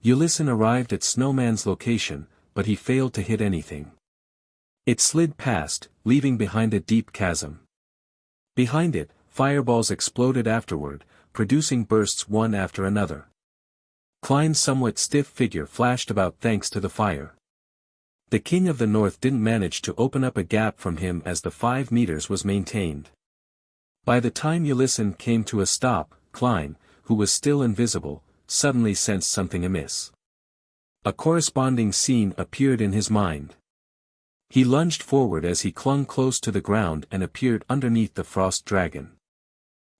Ulysses arrived at Snowman's location, but he failed to hit anything. It slid past, leaving behind a deep chasm. Behind it, fireballs exploded afterward, producing bursts one after another. Klein's somewhat stiff figure flashed about thanks to the fire. The King of the North didn't manage to open up a gap from him as the 5 meters was maintained. By the time Ulysses came to a stop, Klein, who was still invisible, suddenly sensed something amiss. A corresponding scene appeared in his mind. He lunged forward as he clung close to the ground and appeared underneath the frost dragon.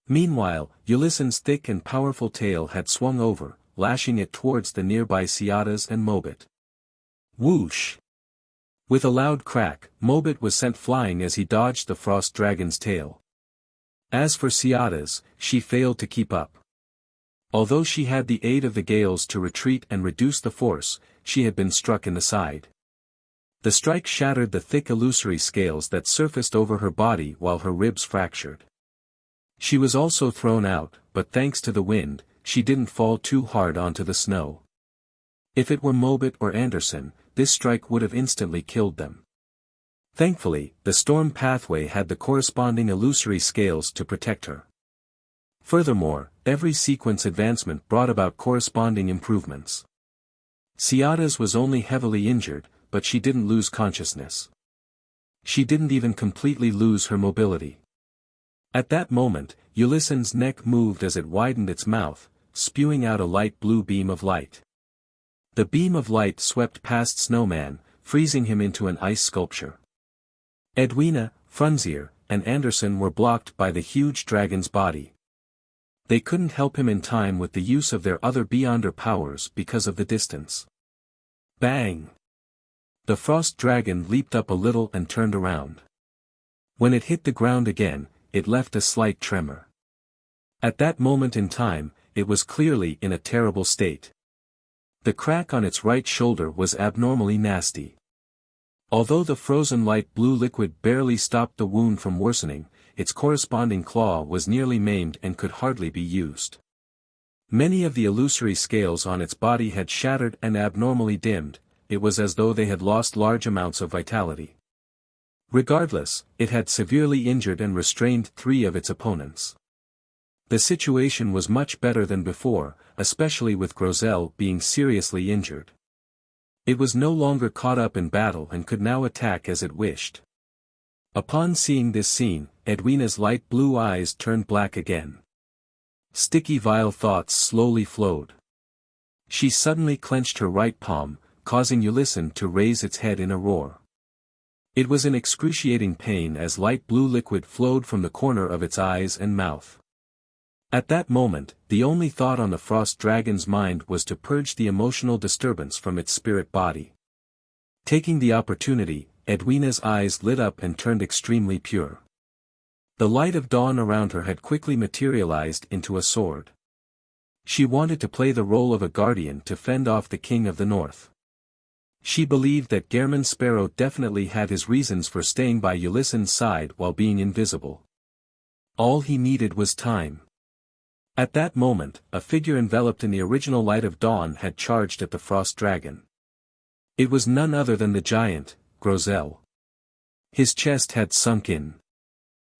Meanwhile, Ulysses' thick and powerful tail had swung over, lashing it towards the nearby Ciadas and Mobit. Whoosh! With a loud crack, Mobit was sent flying as he dodged the frost dragon's tail. As for Ciadas, she failed to keep up. Although she had the aid of the gales to retreat and reduce the force, she had been struck in the side. The strike shattered the thick illusory scales that surfaced over her body while her ribs fractured. She was also thrown out, but thanks to the wind, she didn't fall too hard onto the snow. If it were Mobit or Anderson, this strike would have instantly killed them. Thankfully, the storm pathway had the corresponding illusory scales to protect her. Furthermore, every sequence advancement brought about corresponding improvements. Ciadas was only heavily injured, but she didn't lose consciousness. She didn't even completely lose her mobility. At that moment, Ulysses' neck moved as it widened its mouth, spewing out a light blue beam of light. The beam of light swept past Snowman, freezing him into an ice sculpture. Edwina, Frunzier, and Anderson were blocked by the huge dragon's body. They couldn't help him in time with the use of their other Beyonder powers because of the distance. Bang! The frost dragon leaped up a little and turned around. When it hit the ground again, it left a slight tremor. At that moment in time, it was clearly in a terrible state. The crack on its right shoulder was abnormally nasty. Although the frozen light blue liquid barely stopped the wound from worsening, its corresponding claw was nearly maimed and could hardly be used. Many of the illusory scales on its body had shattered and abnormally dimmed. It was as though they had lost large amounts of vitality. Regardless, it had severely injured and restrained 3 of its opponents. The situation was much better than before, especially with Grosel being seriously injured. It was no longer caught up in battle and could now attack as it wished. Upon seeing this scene, Edwina's light blue eyes turned black again. Sticky vile thoughts slowly flowed. She suddenly clenched her right palm, causing Ulysses to raise its head in a roar. It was in excruciating pain as light blue liquid flowed from the corner of its eyes and mouth. At that moment, the only thought on the frost dragon's mind was to purge the emotional disturbance from its spirit body. Taking the opportunity, Edwina's eyes lit up and turned extremely pure. The light of dawn around her had quickly materialized into a sword. She wanted to play the role of a guardian to fend off the King of the North. She believed that Gehrman Sparrow definitely had his reasons for staying by Ulysses' side while being invisible. All he needed was time. At that moment, a figure enveloped in the original light of dawn had charged at the frost dragon. It was none other than the giant, Grosel. His chest had sunk in.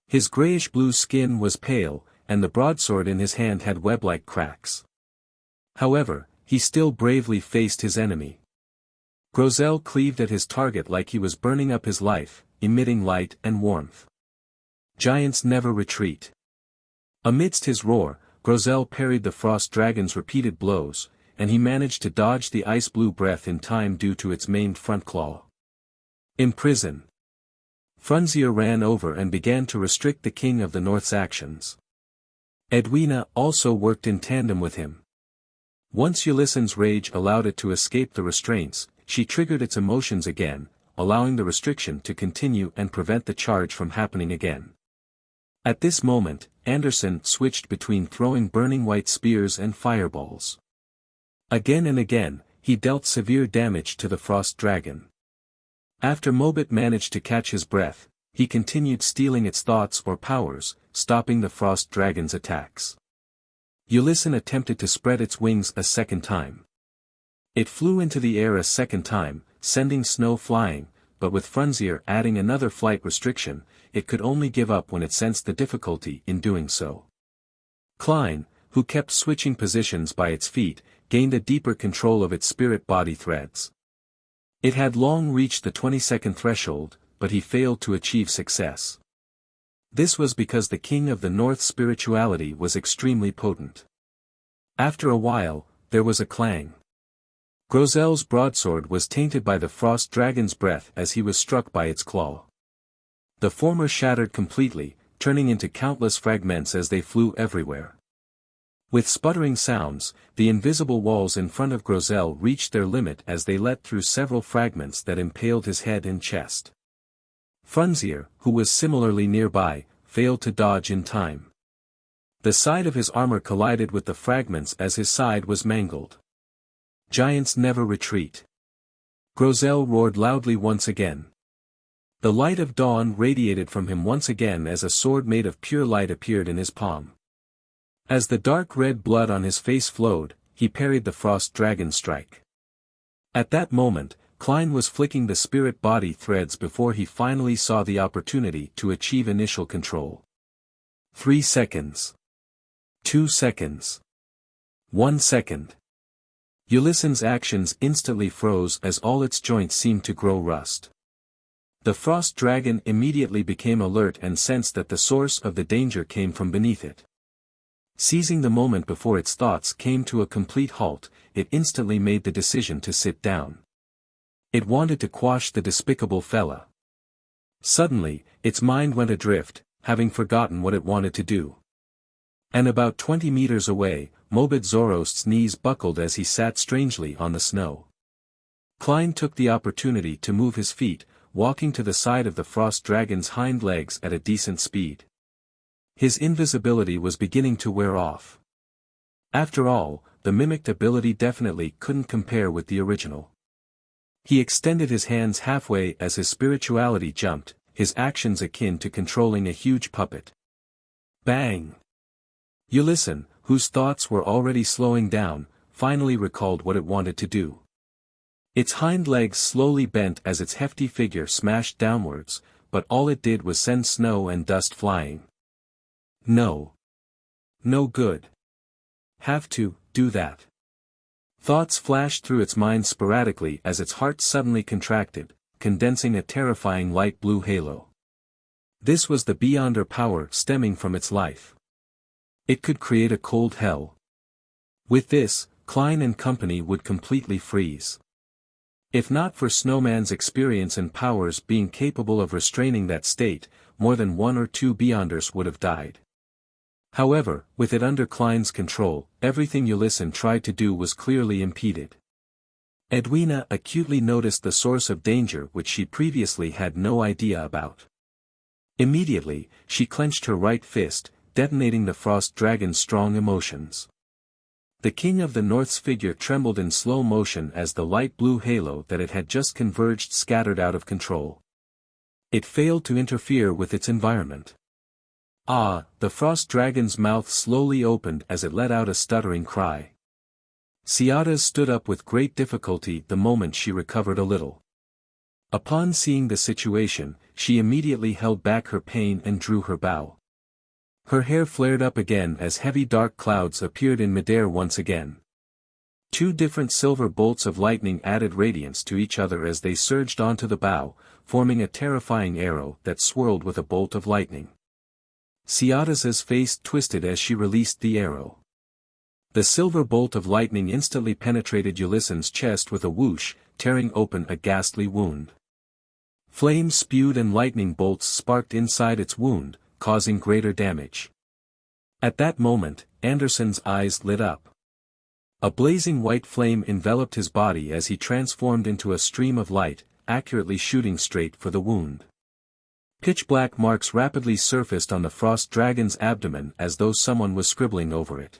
His grayish-blue skin was pale, and the broadsword in his hand had web-like cracks. However, he still bravely faced his enemy. Grosel cleaved at his target like he was burning up his life, emitting light and warmth. Giants never retreat. Amidst his roar, Grosel parried the frost dragon's repeated blows, and he managed to dodge the ice-blue breath in time due to its maimed front claw. Imprison. Frunzier ran over and began to restrict the King of the North's actions. Edwina also worked in tandem with him. Once Ulysses' rage allowed it to escape the restraints, she triggered its emotions again, allowing the restriction to continue and prevent the charge from happening again. At this moment, Anderson switched between throwing burning white spears and fireballs. Again and again, he dealt severe damage to the frost dragon. After Mobit managed to catch his breath, he continued stealing its thoughts or powers, stopping the frost dragon's attacks. Ulysses attempted to spread its wings a second time. It flew into the air a second time, sending snow flying, but with Frunzier adding another flight restriction, it could only give up when it sensed the difficulty in doing so. Klein, who kept switching positions by its feet, gained a deeper control of its spirit-body threads. It had long reached the 20-second threshold, but he failed to achieve success. This was because the King of the North's spirituality was extremely potent. After a while, there was a clang. Grozel's broadsword was tainted by the frost dragon's breath as he was struck by its claw. The former shattered completely, turning into countless fragments as they flew everywhere. With sputtering sounds, the invisible walls in front of Grozel reached their limit as they let through several fragments that impaled his head and chest. Frunzier, who was similarly nearby, failed to dodge in time. The side of his armor collided with the fragments as his side was mangled. Giants never retreat. Grozel roared loudly once again. The light of dawn radiated from him once again as a sword made of pure light appeared in his palm. As the dark red blood on his face flowed, he parried the frost dragon's strike. At that moment, Klein was flicking the spirit-body threads before he finally saw the opportunity to achieve initial control. 3 seconds. 2 seconds. 1 second. Ulysson's actions instantly froze as all its joints seemed to grow rust. The frost dragon immediately became alert and sensed that the source of the danger came from beneath it. Seizing the moment before its thoughts came to a complete halt, it instantly made the decision to sit down. It wanted to quash the despicable fella. Suddenly, its mind went adrift, having forgotten what it wanted to do. And about 20 meters away, Mobed Zorost's knees buckled as he sat strangely on the snow. Klein took the opportunity to move his feet, walking to the side of the frost dragon's hind legs at a decent speed. His invisibility was beginning to wear off. After all, the mimicked ability definitely couldn't compare with the original. He extended his hands halfway as his spirituality jumped, his actions akin to controlling a huge puppet. Bang! Ulysson, whose thoughts were already slowing down, finally recalled what it wanted to do. Its hind legs slowly bent as its hefty figure smashed downwards, but all it did was send snow and dust flying. No. No good. Have to do that. Thoughts flashed through its mind sporadically as its heart suddenly contracted, condensing a terrifying light blue halo. This was the Beyonder power stemming from its life. It could create a cold hell. With this, Klein and company would completely freeze. If not for Snowman's experience and powers being capable of restraining that state, more than 1 or 2 Beyonders would have died. However, with it under Klein's control, everything Ulysson tried to do was clearly impeded. Edwina acutely noticed the source of danger which she previously had no idea about. Immediately, she clenched her right fist, detonating the frost dragon's strong emotions. The King of the North's figure trembled in slow motion as the light blue halo that it had just converged scattered out of control. It failed to interfere with its environment. The frost dragon's mouth slowly opened as it let out a stuttering cry. Ciadas stood up with great difficulty the moment she recovered a little. Upon seeing the situation, she immediately held back her pain and drew her bow. Her hair flared up again as heavy dark clouds appeared in midair once again. 2 different silver bolts of lightning added radiance to each other as they surged onto the bow, forming a terrifying arrow that swirled with a bolt of lightning. Ciadas's face twisted as she released the arrow. The silver bolt of lightning instantly penetrated Ulysson's chest with a whoosh, tearing open a ghastly wound. Flames spewed and lightning bolts sparked inside its wound, causing greater damage. At that moment, Anderson's eyes lit up. A blazing white flame enveloped his body as he transformed into a stream of light, accurately shooting straight for the wound. Pitch-black marks rapidly surfaced on the frost dragon's abdomen as though someone was scribbling over it.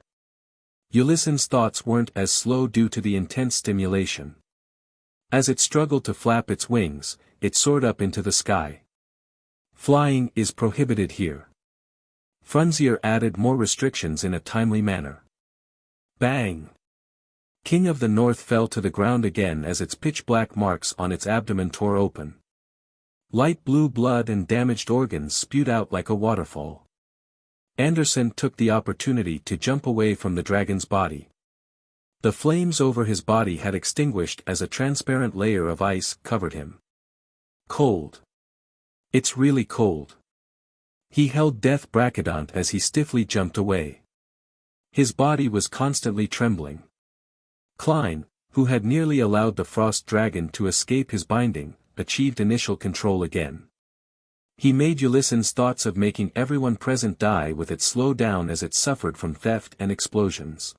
Ulysson's thoughts weren't as slow due to the intense stimulation. As it struggled to flap its wings, it soared up into the sky. Flying is prohibited here. Frunzier added more restrictions in a timely manner. Bang! King of the North fell to the ground again as its pitch-black marks on its abdomen tore open. Light blue blood and damaged organs spewed out like a waterfall. Anderson took the opportunity to jump away from the dragon's body. The flames over his body had extinguished as a transparent layer of ice covered him. Cold. It's really cold. He held Death Brachydont's as he stiffly jumped away. His body was constantly trembling. Klein, who had nearly allowed the frost dragon to escape his binding, achieved initial control again. He made Ulysson's thoughts of making everyone present die with it slow down as it suffered from theft and explosions.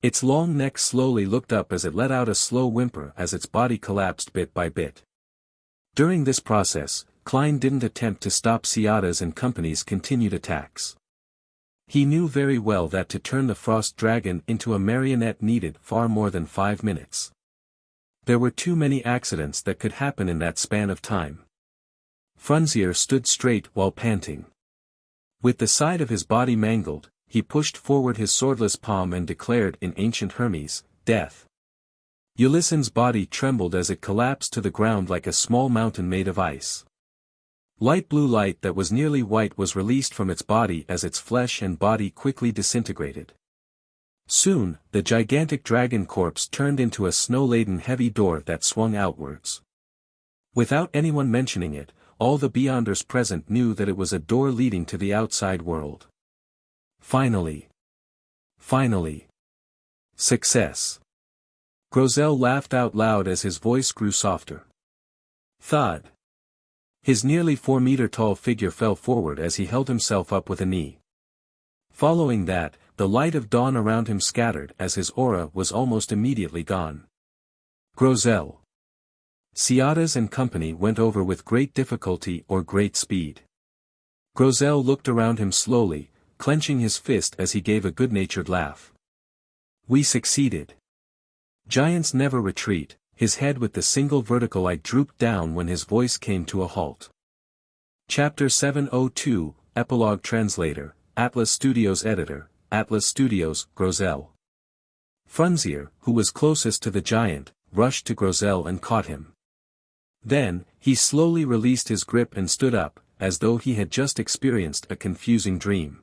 Its long neck slowly looked up as it let out a slow whimper as its body collapsed bit by bit. During this process, Klein didn't attempt to stop Seata's and company's continued attacks. He knew very well that to turn the frost dragon into a marionette needed far more than 5 minutes. There were too many accidents that could happen in that span of time. Frunzier stood straight while panting. With the side of his body mangled, he pushed forward his swordless palm and declared in ancient Hermes, "Death." Ulysson's body trembled as it collapsed to the ground like a small mountain made of ice. Light blue light that was nearly white was released from its body as its flesh and body quickly disintegrated. Soon, the gigantic dragon corpse turned into a snow-laden heavy door that swung outwards. Without anyone mentioning it, all the Beyonders present knew that it was a door leading to the outside world. Finally. Finally. Success. Grosel laughed out loud as his voice grew softer. Thud. His nearly 4-meter-tall figure fell forward as he held himself up with a knee. Following that, the light of dawn around him scattered as his aura was almost immediately gone. Grosel. Seata's and company went over with great difficulty or great speed. Grosel looked around him slowly, clenching his fist as he gave a good-natured laugh. We succeeded. Giants never retreat. His head with the single vertical eye drooped down when his voice came to a halt. Chapter 702, Epilogue Translator, Atlas Studios Editor, Atlas Studios, Grosel. Frunzier, who was closest to the giant, rushed to Grosel and caught him. Then, he slowly released his grip and stood up, as though he had just experienced a confusing dream.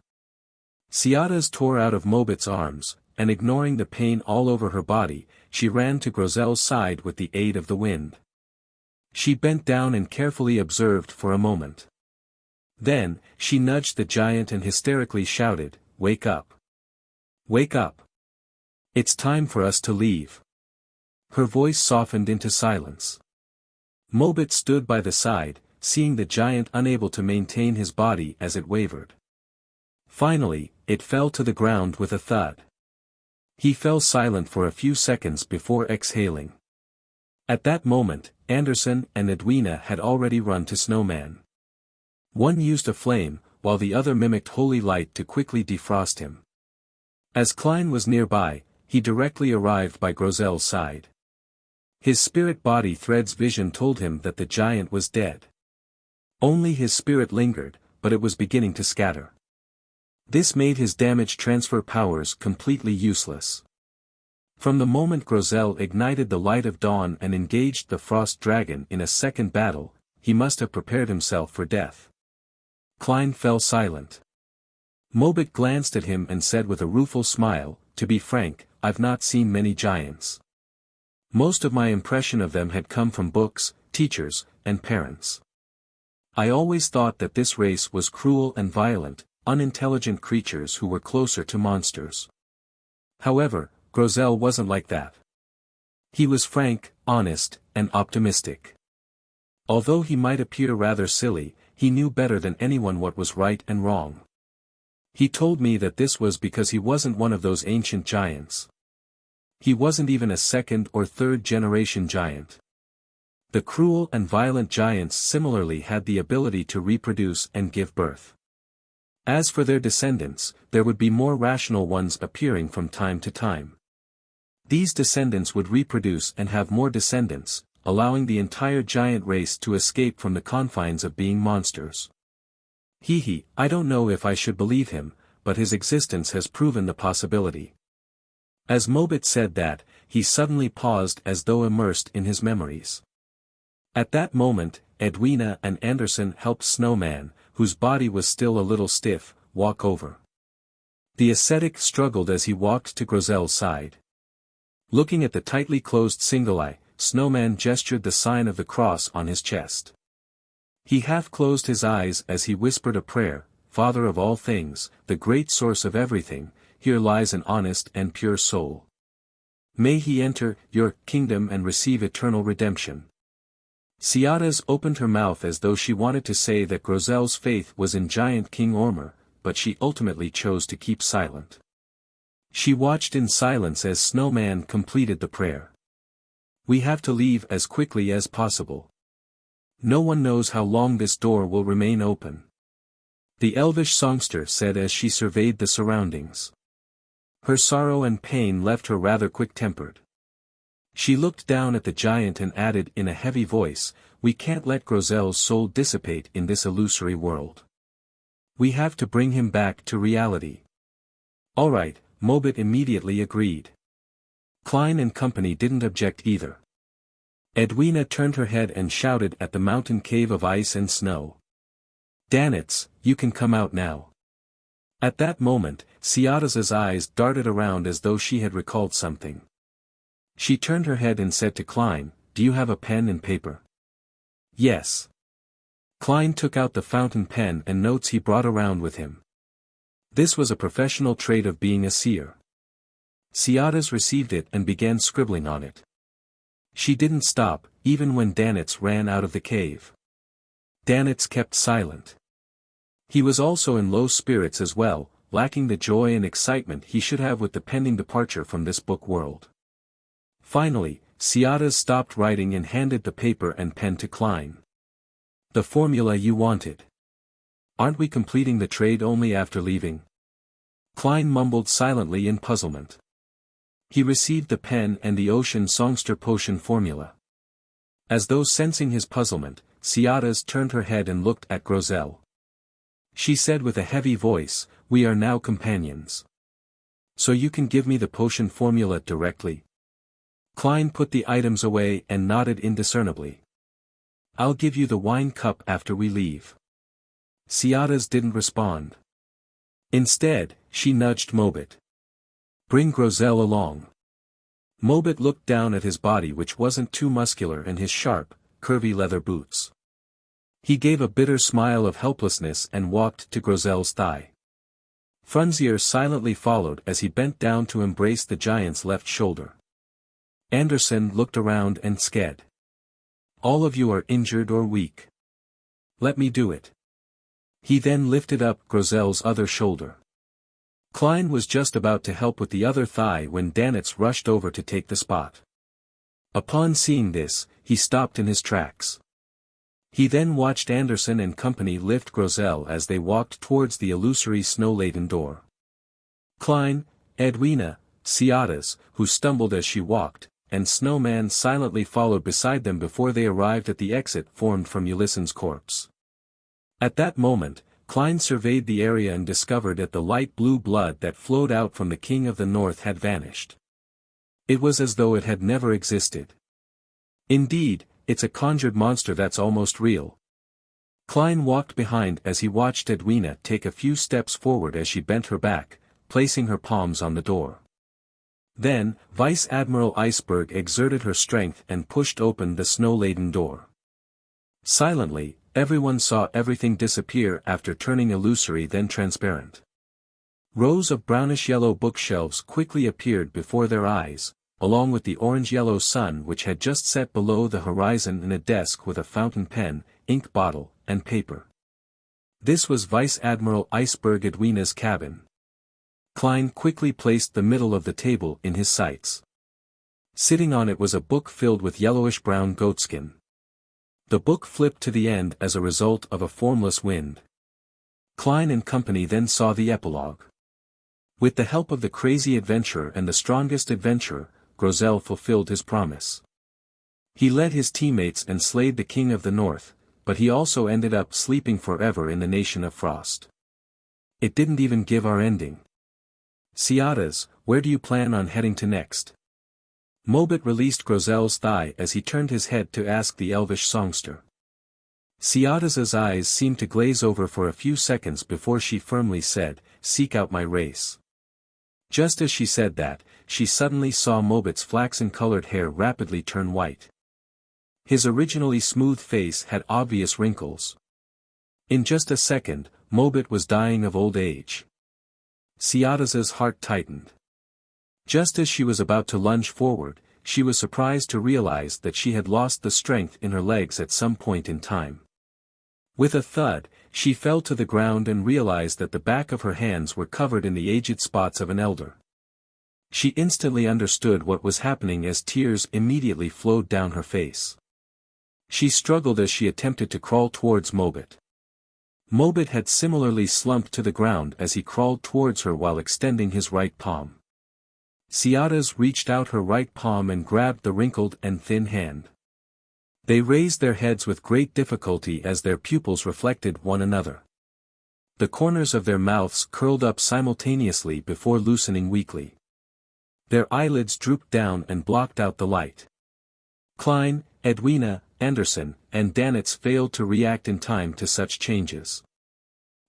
Seata's tore out of Mobit's arms, and ignoring the pain all over her body, she ran to Grosel's side with the aid of the wind. She bent down and carefully observed for a moment. Then, she nudged the giant and hysterically shouted, "Wake up! Wake up! It's time for us to leave." Her voice softened into silence. Mobit stood by the side, seeing the giant unable to maintain his body as it wavered. Finally, it fell to the ground with a thud. He fell silent for a few seconds before exhaling. At that moment, Anderson and Edwina had already run to Snowman. One used a flame, while the other mimicked holy light to quickly defrost him. As Klein was nearby, he directly arrived by Grosel's side. His spirit body thread's vision told him that the giant was dead. Only his spirit lingered, but it was beginning to scatter. This made his damage transfer powers completely useless. From the moment Grosel ignited the light of dawn and engaged the frost dragon in a second battle, he must have prepared himself for death. Klein fell silent. Mobit glanced at him and said with a rueful smile, "To be frank, I've not seen many giants. Most of my impression of them had come from books, teachers, and parents. I always thought that this race was cruel and violent, unintelligent creatures who were closer to monsters. However, Grosel wasn't like that. He was frank, honest, and optimistic. Although he might appear rather silly, he knew better than anyone what was right and wrong. He told me that this was because he wasn't one of those ancient giants. He wasn't even a second or third generation giant. The cruel and violent giants similarly had the ability to reproduce and give birth. As for their descendants, there would be more rational ones appearing from time to time. These descendants would reproduce and have more descendants, allowing the entire giant race to escape from the confines of being monsters. I don't know if I should believe him, but his existence has proven the possibility. As Mobit said that, he suddenly paused as though immersed in his memories. At that moment, Edwina and Anderson helped Snowman, whose body was still a little stiff, walk over. The ascetic struggled as he walked to Grozel's side. Looking at the tightly closed single eye, Snowman gestured the sign of the cross on his chest. He half closed his eyes as he whispered a prayer, "Father of all things, the great source of everything, here lies an honest and pure soul. May he enter your kingdom and receive eternal redemption." Ciadas opened her mouth as though she wanted to say that Grozel's faith was in giant King Ormer, but she ultimately chose to keep silent. She watched in silence as Snowman completed the prayer. "We have to leave as quickly as possible. No one knows how long this door will remain open," the elvish songster said as she surveyed the surroundings. Her sorrow and pain left her rather quick-tempered. She looked down at the giant and added in a heavy voice, "We can't let Grozel's soul dissipate in this illusory world. We have to bring him back to reality." "All right," Mobit immediately agreed. Klein and company didn't object either. Edwina turned her head and shouted at the mountain cave of ice and snow. "Danitz, you can come out now." At that moment, Ciadas's eyes darted around as though she had recalled something. She turned her head and said to Klein, "Do you have a pen and paper?" "Yes." Klein took out the fountain pen and notes he brought around with him. This was a professional trait of being a seer. Ciadas received it and began scribbling on it. She didn't stop, even when Danitz ran out of the cave. Danitz kept silent. He was also in low spirits as well, lacking the joy and excitement he should have with the pending departure from this book world. Finally, Ciadas stopped writing and handed the paper and pen to Klein. "The formula you wanted. Aren't we completing the trade only after leaving?" Klein mumbled silently in puzzlement. He received the pen and the ocean songster potion formula. As though sensing his puzzlement, Ciadas turned her head and looked at Grozel. She said with a heavy voice, "We are now companions. So you can give me the potion formula directly?" Klein put the items away and nodded indiscernibly. "I'll give you the wine cup after we leave." Ciadas didn't respond. Instead, she nudged Mobit. "Bring Grozel along." Mobit looked down at his body, which wasn't too muscular, and his sharp, curvy leather boots. He gave a bitter smile of helplessness and walked to Grozel's thigh. Frunzier silently followed as he bent down to embrace the giant's left shoulder. Anderson looked around and sked. "All of you are injured or weak. Let me do it." He then lifted up Grozel's other shoulder. Klein was just about to help with the other thigh when Danitz rushed over to take the spot. Upon seeing this, he stopped in his tracks. He then watched Anderson and company lift Grozel as they walked towards the illusory snow-laden door. Klein, Edwina, Ciadas, who stumbled as she walked, and Snowman silently followed beside them before they arrived at the exit formed from Ulysson's corpse. At that moment, Klein surveyed the area and discovered that the light blue blood that flowed out from the King of the North had vanished. It was as though it had never existed. Indeed, it's a conjured monster that's almost real. Klein walked behind as he watched Edwina take a few steps forward as she bent her back, placing her palms on the door. Then, Vice Admiral Iceberg exerted her strength and pushed open the snow-laden door. Silently, everyone saw everything disappear after turning illusory then transparent. Rows of brownish-yellow bookshelves quickly appeared before their eyes, along with the orange-yellow sun which had just set below the horizon, and a desk with a fountain pen, ink bottle, and paper. This was Vice Admiral Iceberg Edwina's cabin. Klein quickly placed the middle of the table in his sights. Sitting on it was a book filled with yellowish-brown goatskin. The book flipped to the end as a result of a formless wind. Klein and company then saw the epilogue. With the help of the crazy adventurer and the strongest adventurer, Grozel fulfilled his promise. He led his teammates and slayed the King of the North, but he also ended up sleeping forever in the Nation of Frost. It didn't even give our ending. Ciadas, where do you plan on heading to next? Mobit released Grozel's thigh as he turned his head to ask the elvish songster. Ciadas's eyes seemed to glaze over for a few seconds before she firmly said, "Seek out my race." Just as she said that, she suddenly saw Mobit's flaxen-colored hair rapidly turn white. His originally smooth face had obvious wrinkles. In just a second, Mobit was dying of old age. Ciadas's heart tightened. Just as she was about to lunge forward, she was surprised to realize that she had lost the strength in her legs at some point in time. With a thud, she fell to the ground and realized that the back of her hands were covered in the aged spots of an elder. She instantly understood what was happening as tears immediately flowed down her face. She struggled as she attempted to crawl towards Mobit. Mobit had similarly slumped to the ground as he crawled towards her while extending his right palm. Ciadas reached out her right palm and grabbed the wrinkled and thin hand. They raised their heads with great difficulty as their pupils reflected one another. The corners of their mouths curled up simultaneously before loosening weakly. Their eyelids drooped down and blocked out the light. Klein, Edwina, Anderson, and Danitz failed to react in time to such changes.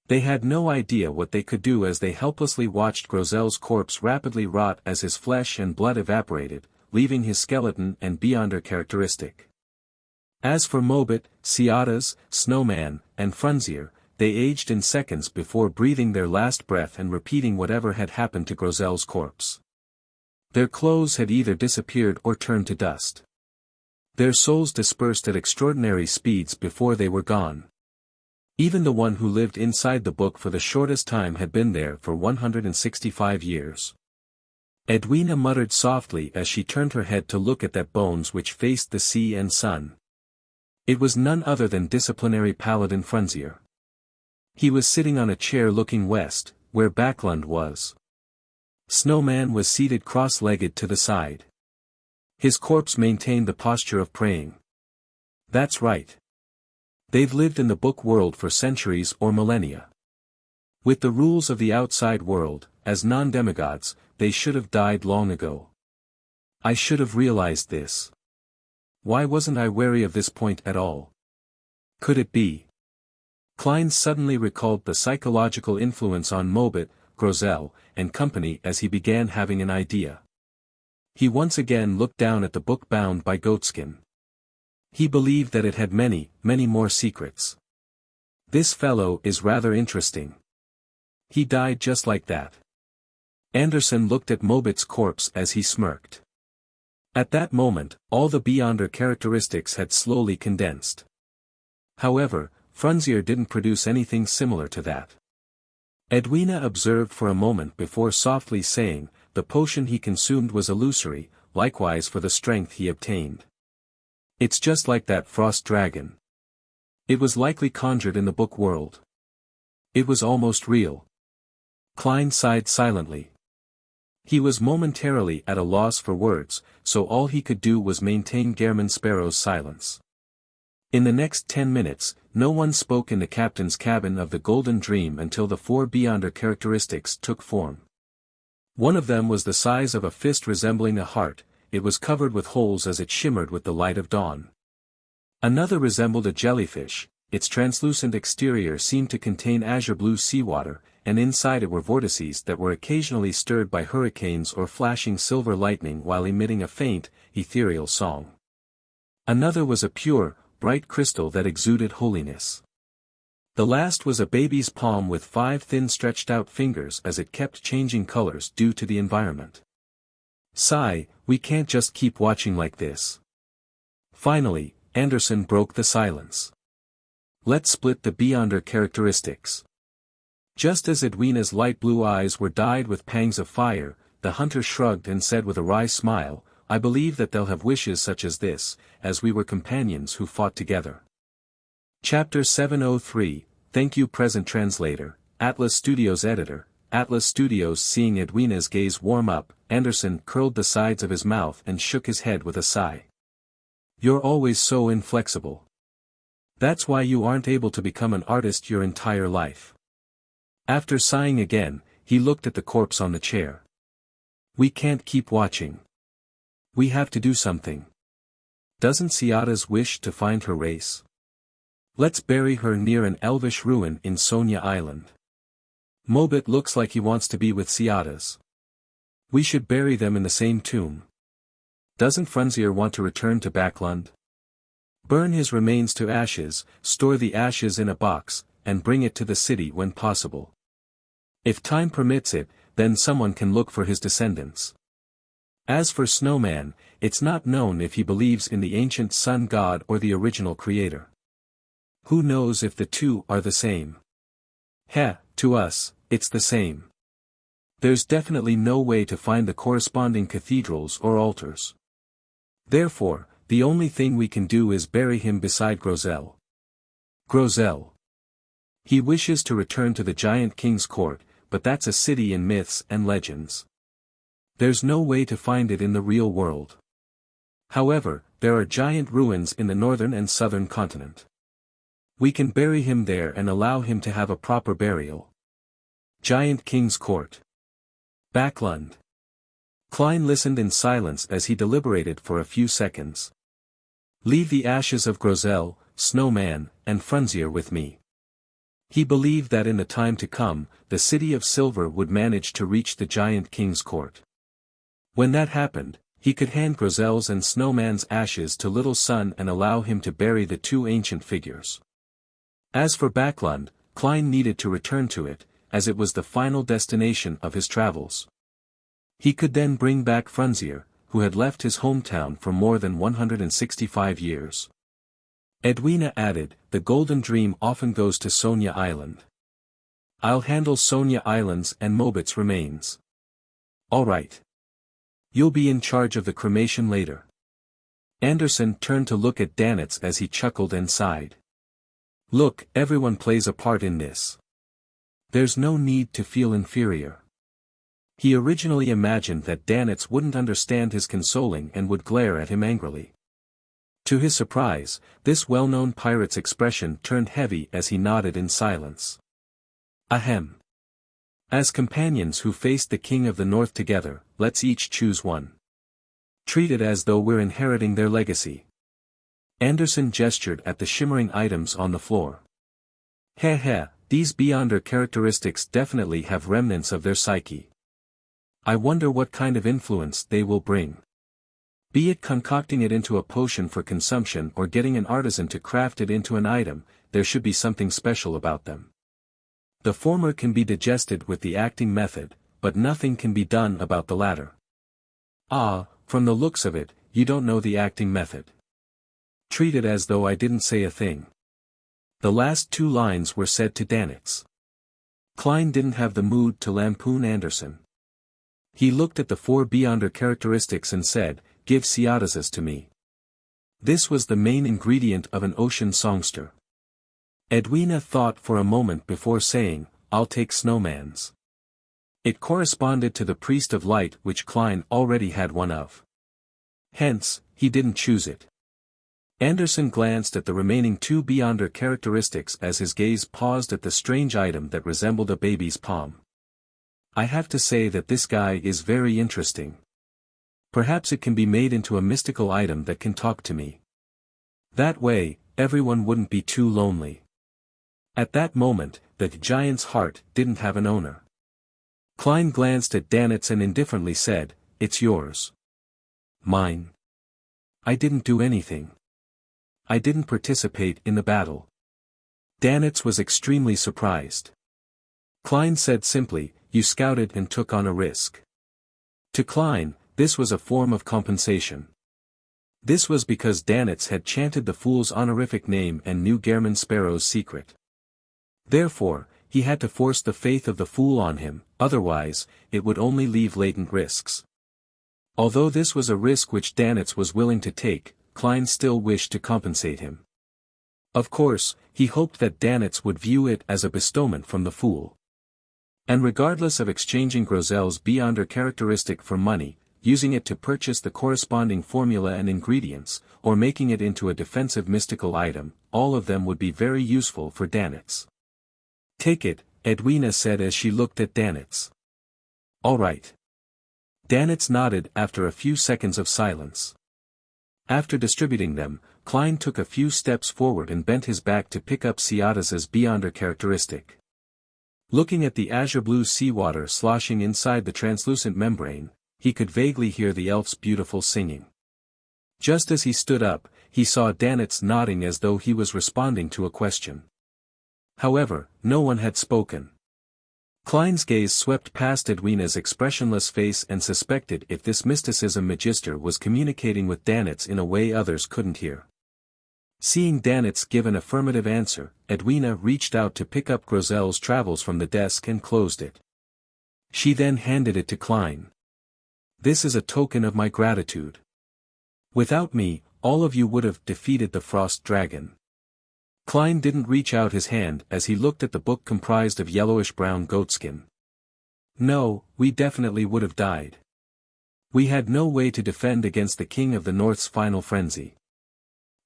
They had no idea what they could do as they helplessly watched Grozel's corpse rapidly rot as his flesh and blood evaporated, leaving his skeleton and beyonder characteristic. As for Mobit, Ciadas, Snowman, and Frunzier, they aged in seconds before breathing their last breath and repeating whatever had happened to Grozel's corpse. Their clothes had either disappeared or turned to dust. Their souls dispersed at extraordinary speeds before they were gone. Even the one who lived inside the book for the shortest time had been there for 165 years. Edwina muttered softly as she turned her head to look at that bones which faced the sea and sun. It was none other than disciplinary paladin Frunzier. He was sitting on a chair looking west, where Backlund was. Snowman was seated cross-legged to the side. His corpse maintained the posture of praying. That's right. They've lived in the book world for centuries or millennia. With the rules of the outside world, as non-demigods, they should have died long ago. I should have realized this. Why wasn't I wary of this point at all? Could it be? Klein suddenly recalled the psychological influence on Mobit, Grozel, and company as he began having an idea. He once again looked down at the book bound by goatskin. He believed that it had many, many more secrets. This fellow is rather interesting. He died just like that. Anderson looked at Mobit's corpse as he smirked. At that moment, all the beyonder characteristics had slowly condensed. However, Frunzier didn't produce anything similar to that. Edwina observed for a moment before softly saying, the potion he consumed was illusory, likewise for the strength he obtained. It's just like that frost dragon. It was likely conjured in the book world. It was almost real. Klein sighed silently. He was momentarily at a loss for words, so all he could do was maintain Gehrman Sparrow's silence. In the next 10 minutes, no one spoke in the captain's cabin of the Golden Dream until the 4 beyonder characteristics took form. One of them was the size of a fist resembling a heart, it was covered with holes as it shimmered with the light of dawn. Another resembled a jellyfish, its translucent exterior seemed to contain azure-blue seawater, and inside it were vortices that were occasionally stirred by hurricanes or flashing silver lightning while emitting a faint, ethereal song. Another was a pure, bright crystal that exuded holiness. The last was a baby's palm with 5 thin stretched-out fingers as it kept changing colors due to the environment. Sigh, we can't just keep watching like this. Finally, Anderson broke the silence. Let's split the beyonder characteristics. Just as Edwina's light blue eyes were dyed with pangs of fire, the hunter shrugged and said with a wry smile, I believe that they'll have wishes such as this, as we were companions who fought together. Chapter 703, Thank you present translator, Atlas Studios editor. Atlas Studios. Seeing Edwina's gaze warm up, Anderson curled the sides of his mouth and shook his head with a sigh. You're always so inflexible. That's why you aren't able to become an artist your entire life. After sighing again, he looked at the corpse on the chair. We can't keep watching. We have to do something. Doesn't Ciata's wish to find her race? Let's bury her near an elvish ruin in Sonia Island. Mobit looks like he wants to be with Ciata's. We should bury them in the same tomb. Doesn't Frunzier want to return to Backlund? Burn his remains to ashes, store the ashes in a box, and bring it to the city when possible. If time permits it, then someone can look for his descendants. As for Snowman, it's not known if he believes in the ancient sun god or the original creator. Who knows if the two are the same? To us, it's the same. There's definitely no way to find the corresponding cathedrals or altars. Therefore, the only thing we can do is bury him beside Grozel. Grozel. He wishes to return to the giant king's court, but that's a city in myths and legends. There's no way to find it in the real world. However, there are giant ruins in the northern and southern continent. We can bury him there and allow him to have a proper burial. Giant King's Court. Backlund. Klein listened in silence as he deliberated for a few seconds. Leave the ashes of Grozel, Snowman, and Frunzier with me. He believed that in the time to come, the City of Silver would manage to reach the Giant King's Court. When that happened, he could hand Grozel's and Snowman's ashes to Little Sun and allow him to bury the two ancient figures. As for Backlund, Klein needed to return to it, as it was the final destination of his travels. He could then bring back Frunzier, who had left his hometown for more than 165 years. Edwina added, the Golden Dream often goes to Sonia Island. I'll handle Sonia Islands and Mobit's remains. All right. You'll be in charge of the cremation later. Anderson turned to look at Danitz as he chuckled and sighed. Look, everyone plays a part in this. There's no need to feel inferior. He originally imagined that Danitz wouldn't understand his consoling and would glare at him angrily. To his surprise, this well-known pirate's expression turned heavy as he nodded in silence. Ahem. As companions who faced the King of the North together, let's each choose one. Treat it as though we're inheriting their legacy. Anderson gestured at the shimmering items on the floor. These Beyonder characteristics definitely have remnants of their psyche. I wonder what kind of influence they will bring. Be it concocting it into a potion for consumption or getting an artisan to craft it into an item, there should be something special about them. The former can be digested with the acting method, but nothing can be done about the latter. From the looks of it, you don't know the acting method. Treat it as though I didn't say a thing. The last two lines were said to Danitz. Klein didn't have the mood to lampoon Anderson. He looked at the four Beyonder characteristics and said, give Ciataz's to me. This was the main ingredient of an ocean songster. Edwina thought for a moment before saying, I'll take Snowman's. It corresponded to the Priest of Light which Klein already had one of. Hence, he didn't choose it. Anderson glanced at the remaining two Beyonder characteristics as his gaze paused at the strange item that resembled a baby's palm. I have to say that this guy is very interesting. Perhaps it can be made into a mystical item that can talk to me. That way, everyone wouldn't be too lonely. At that moment, the giant's heart didn't have an owner. Klein glanced at Danitz and indifferently said, it's yours. Mine. I didn't do anything. I didn't participate in the battle. Danitz was extremely surprised. Klein said simply, you scouted and took on a risk. To Klein, this was a form of compensation. This was because Danitz had chanted the fool's honorific name and knew Gehrman Sparrow's secret. Therefore, he had to force the faith of the fool on him, otherwise, it would only leave latent risks. Although this was a risk which Danitz was willing to take, Klein still wished to compensate him. Of course, he hoped that Danitz would view it as a bestowment from the fool. And regardless of exchanging Grozel's Beyonder characteristic for money, using it to purchase the corresponding formula and ingredients, or making it into a defensive mystical item, all of them would be very useful for Danitz. Take it, Edwina said as she looked at Danitz. All right. Danitz nodded after a few seconds of silence. After distributing them, Klein took a few steps forward and bent his back to pick up Ciatas's Beyonder characteristic. Looking at the azure-blue seawater sloshing inside the translucent membrane, he could vaguely hear the elf's beautiful singing. Just as he stood up, he saw Danitz nodding as though he was responding to a question. However, no one had spoken. Klein's gaze swept past Edwina's expressionless face and suspected if this mysticism magister was communicating with Danitz in a way others couldn't hear. Seeing Danitz give an affirmative answer, Edwina reached out to pick up Grozel's travels from the desk and closed it. She then handed it to Klein. This is a token of my gratitude. Without me, all of you would have defeated the Frost Dragon. Klein didn't reach out his hand as he looked at the book comprised of yellowish-brown goatskin. No, we definitely would have died. We had no way to defend against the King of the North's final frenzy.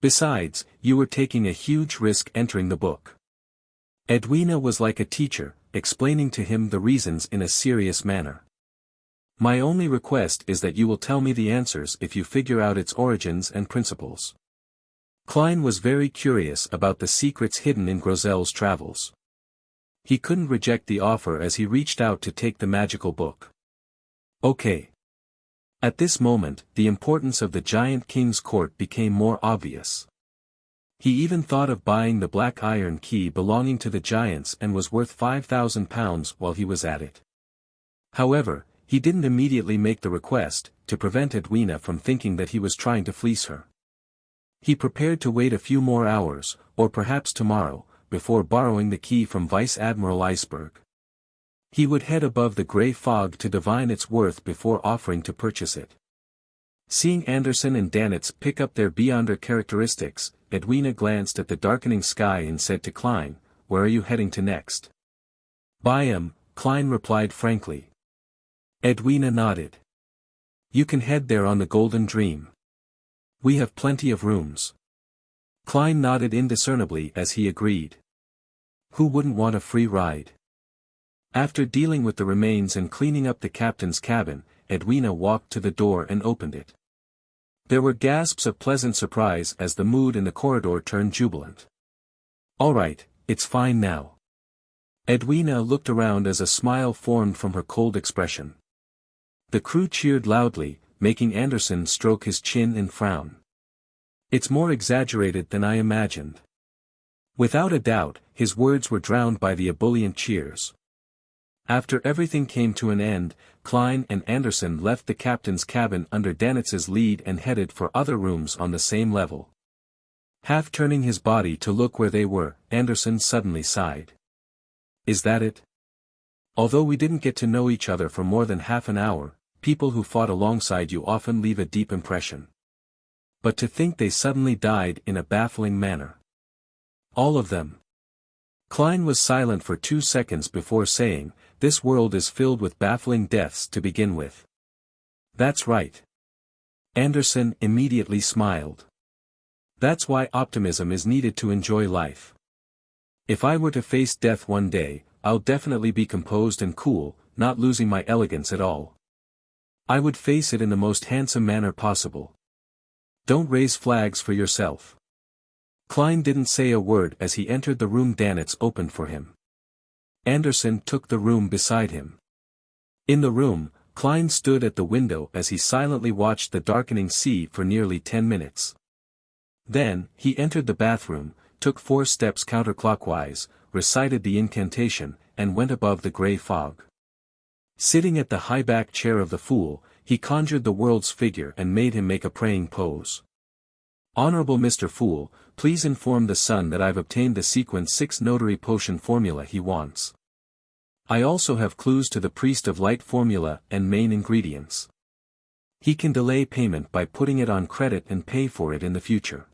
Besides, you were taking a huge risk entering the book. Edwina was like a teacher, explaining to him the reasons in a serious manner. My only request is that you will tell me the answers if you figure out its origins and principles. Klein was very curious about the secrets hidden in Grozel's travels. He couldn't reject the offer as he reached out to take the magical book. Okay. At this moment, the importance of the giant king's court became more obvious. He even thought of buying the black iron key belonging to the giants and was worth £5,000 while he was at it. However, he didn't immediately make the request, to prevent Edwina from thinking that he was trying to fleece her. He prepared to wait a few more hours, or perhaps tomorrow, before borrowing the key from Vice Admiral Iceberg. He would head above the grey fog to divine its worth before offering to purchase it. Seeing Anderson and Danitz pick up their Beyonder characteristics, Edwina glanced at the darkening sky and said to Klein, "Where are you heading to next?" "Byam," Klein replied frankly. Edwina nodded. "You can head there on the Golden Dream. We have plenty of rooms." Klein nodded indiscernibly as he agreed. Who wouldn't want a free ride? After dealing with the remains and cleaning up the captain's cabin, Edwina walked to the door and opened it. There were gasps of pleasant surprise as the mood in the corridor turned jubilant. "All right, it's fine now." Edwina looked around as a smile formed from her cold expression. The crew cheered loudly, making Anderson stroke his chin and frown. "It's more exaggerated than I imagined." Without a doubt, his words were drowned by the ebullient cheers. After everything came to an end, Klein and Anderson left the captain's cabin under Danitz's lead and headed for other rooms on the same level. Half turning his body to look where they were, Anderson suddenly sighed. "Is that it? Although we didn't get to know each other for more than half an hour, people who fought alongside you often leave a deep impression. But to think they suddenly died in a baffling manner. All of them." Klein was silent for 2 seconds before saying, "This world is filled with baffling deaths to begin with." "That's right." Anderson immediately smiled. "That's why optimism is needed to enjoy life. If I were to face death one day, I'll definitely be composed and cool, not losing my elegance at all. I would face it in the most handsome manner possible. Don't raise flags for yourself." Klein didn't say a word as he entered the room Danitz opened for him. Anderson took the room beside him. In the room, Klein stood at the window as he silently watched the darkening sea for nearly 10 minutes. Then, he entered the bathroom, took 4 steps counterclockwise, recited the incantation, and went above the grey fog. Sitting at the high-back chair of the fool, he conjured the world's figure and made him make a praying pose. "Honorable Mr. Fool, please inform the sun that I've obtained the sequence 6 notary potion formula he wants. I also have clues to the priest of light formula and main ingredients. He can delay payment by putting it on credit and pay for it in the future."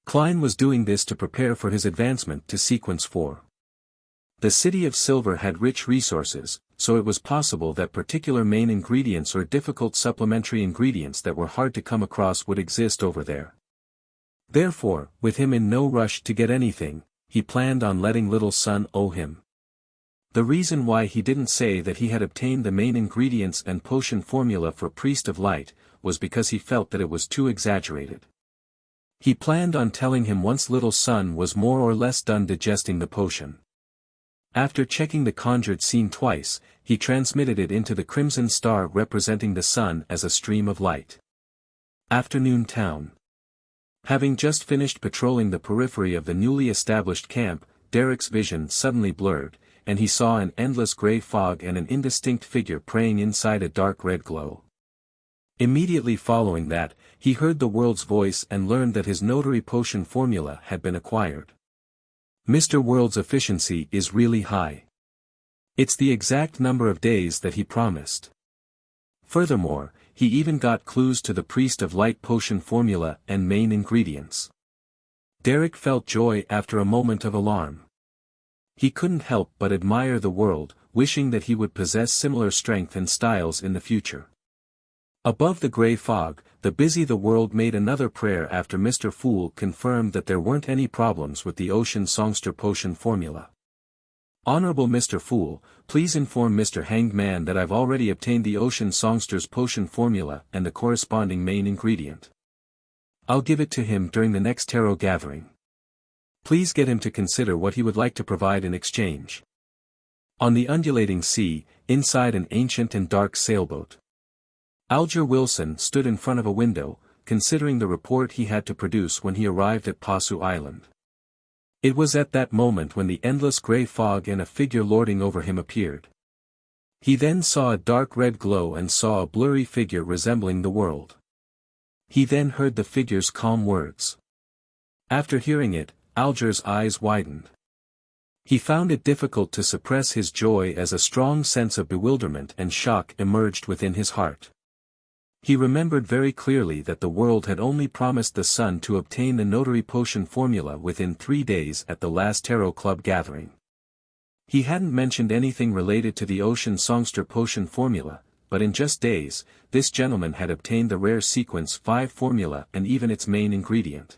Klein was doing this to prepare for his advancement to sequence 4. The City of Silver had rich resources, so it was possible that particular main ingredients or difficult supplementary ingredients that were hard to come across would exist over there. Therefore, with him in no rush to get anything, he planned on letting Little Sun owe him. The reason why he didn't say that he had obtained the main ingredients and potion formula for Priest of Light, was because he felt that it was too exaggerated. He planned on telling him once little son was more or less done digesting the potion. After checking the conjured scene twice, he transmitted it into the crimson star representing the sun as a stream of light. Afternoon town. Having just finished patrolling the periphery of the newly established camp, Derek's vision suddenly blurred, and he saw an endless gray fog and an indistinct figure praying inside a dark red glow. Immediately following that, he heard the world's voice and learned that his notary potion formula had been acquired. Mr. World's efficiency is really high. It's the exact number of days that he promised. Furthermore, he even got clues to the Priest of Light potion formula and main ingredients. Derek felt joy after a moment of alarm. He couldn't help but admire the world, wishing that he would possess similar strength and styles in the future. Above the gray fog, the world made another prayer after Mr. Fool confirmed that there weren't any problems with the Ocean Songster potion formula. Honorable Mr. Fool, please inform Mr. Hanged Man that I've already obtained the Ocean Songster's potion formula and the corresponding main ingredient. I'll give it to him during the next tarot gathering. Please get him to consider what he would like to provide in exchange. On the undulating sea, inside an ancient and dark sailboat. Alger Wilson stood in front of a window, considering the report he had to produce when he arrived at Pasu Island. It was at that moment when the endless gray fog and a figure lording over him appeared. He then saw a dark red glow and saw a blurry figure resembling the world. He then heard the figure's calm words. After hearing it, Alger's eyes widened. He found it difficult to suppress his joy as a strong sense of bewilderment and shock emerged within his heart. He remembered very clearly that the world had only promised the son to obtain the notary potion formula within 3 days at the last Tarot Club gathering. He hadn't mentioned anything related to the Ocean Songster potion formula, but in just days, this gentleman had obtained the rare Sequence 5 formula and even its main ingredient.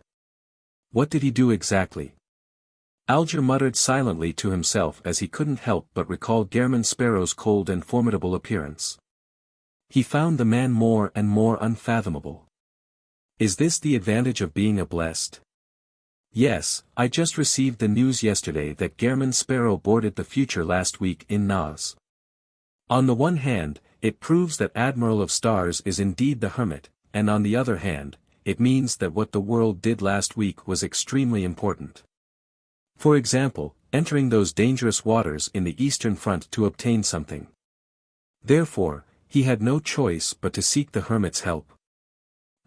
What did he do exactly? Alger muttered silently to himself as he couldn't help but recall Gairman Sparrow's cold and formidable appearance. He found the man more and more unfathomable. Is this the advantage of being a blessed? Yes, I just received the news yesterday that Gairman Sparrow boarded the Future last week in Nas. On the one hand, it proves that Admiral of Stars is indeed the hermit, and on the other hand, it means that what the world did last week was extremely important. For example, entering those dangerous waters in the Eastern Front to obtain something. Therefore, he had no choice but to seek the hermit's help.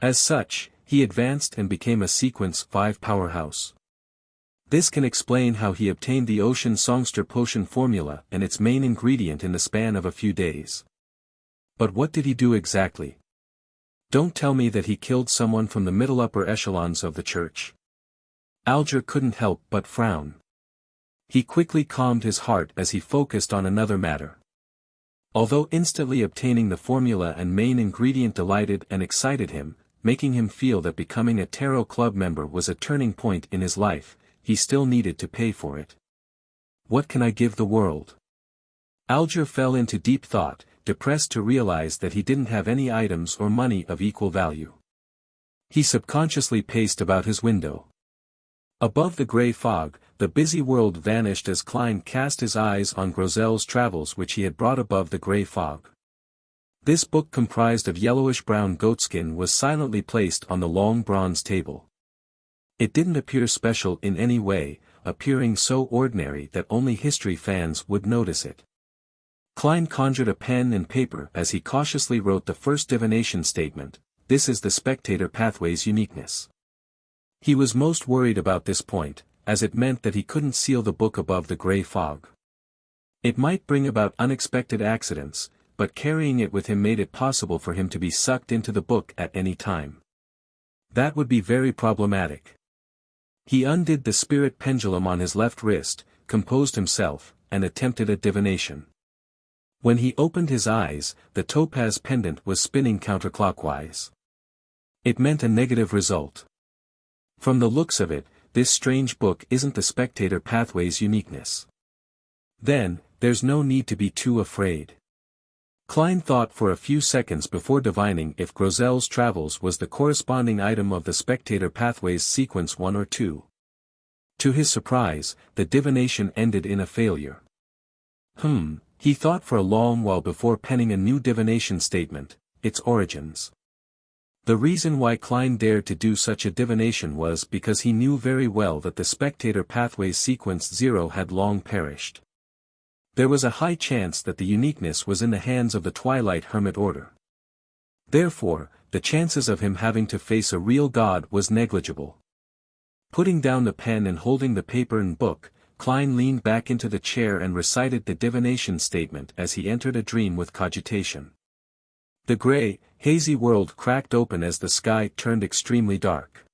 As such, he advanced and became a Sequence 5 powerhouse. This can explain how he obtained the Ocean Songster potion formula and its main ingredient in the span of a few days. But what did he do exactly? Don't tell me that he killed someone from the middle upper echelons of the church. Alger couldn't help but frown. He quickly calmed his heart as he focused on another matter. Although instantly obtaining the formula and main ingredient delighted and excited him, making him feel that becoming a Tarot Club member was a turning point in his life, he still needed to pay for it. What can I give the world? Alger fell into deep thought, depressed to realize that he didn't have any items or money of equal value. He subconsciously paced about his window. Above the gray fog, the busy world vanished as Klein cast his eyes on Grozel's travels which he had brought above the gray fog. This book comprised of yellowish-brown goatskin was silently placed on the long bronze table. It didn't appear special in any way, appearing so ordinary that only history fans would notice it. Klein conjured a pen and paper as he cautiously wrote the first divination statement, "This is the spectator pathway's uniqueness." He was most worried about this point, as it meant that he couldn't seal the book above the gray fog. It might bring about unexpected accidents, but carrying it with him made it possible for him to be sucked into the book at any time. That would be very problematic. He undid the spirit pendulum on his left wrist, composed himself, and attempted a divination. When he opened his eyes, the topaz pendant was spinning counterclockwise. It meant a negative result. From the looks of it, this strange book isn't the spectator pathway's uniqueness. Then, there's no need to be too afraid. Klein thought for a few seconds before divining if Grozel's travels was the corresponding item of the Spectator Pathways sequence 1 or 2. To his surprise, the divination ended in a failure. He thought for a long while before penning a new divination statement, its origins. The reason why Klein dared to do such a divination was because he knew very well that the Spectator Pathways sequence 0 had long perished. There was a high chance that the uniqueness was in the hands of the Twilight Hermit Order. Therefore, the chances of him having to face a real god was negligible. Putting down the pen and holding the paper and book, Klein leaned back into the chair and recited the divination statement as he entered a dream with cogitation. The gray, hazy world cracked open as the sky turned extremely dark.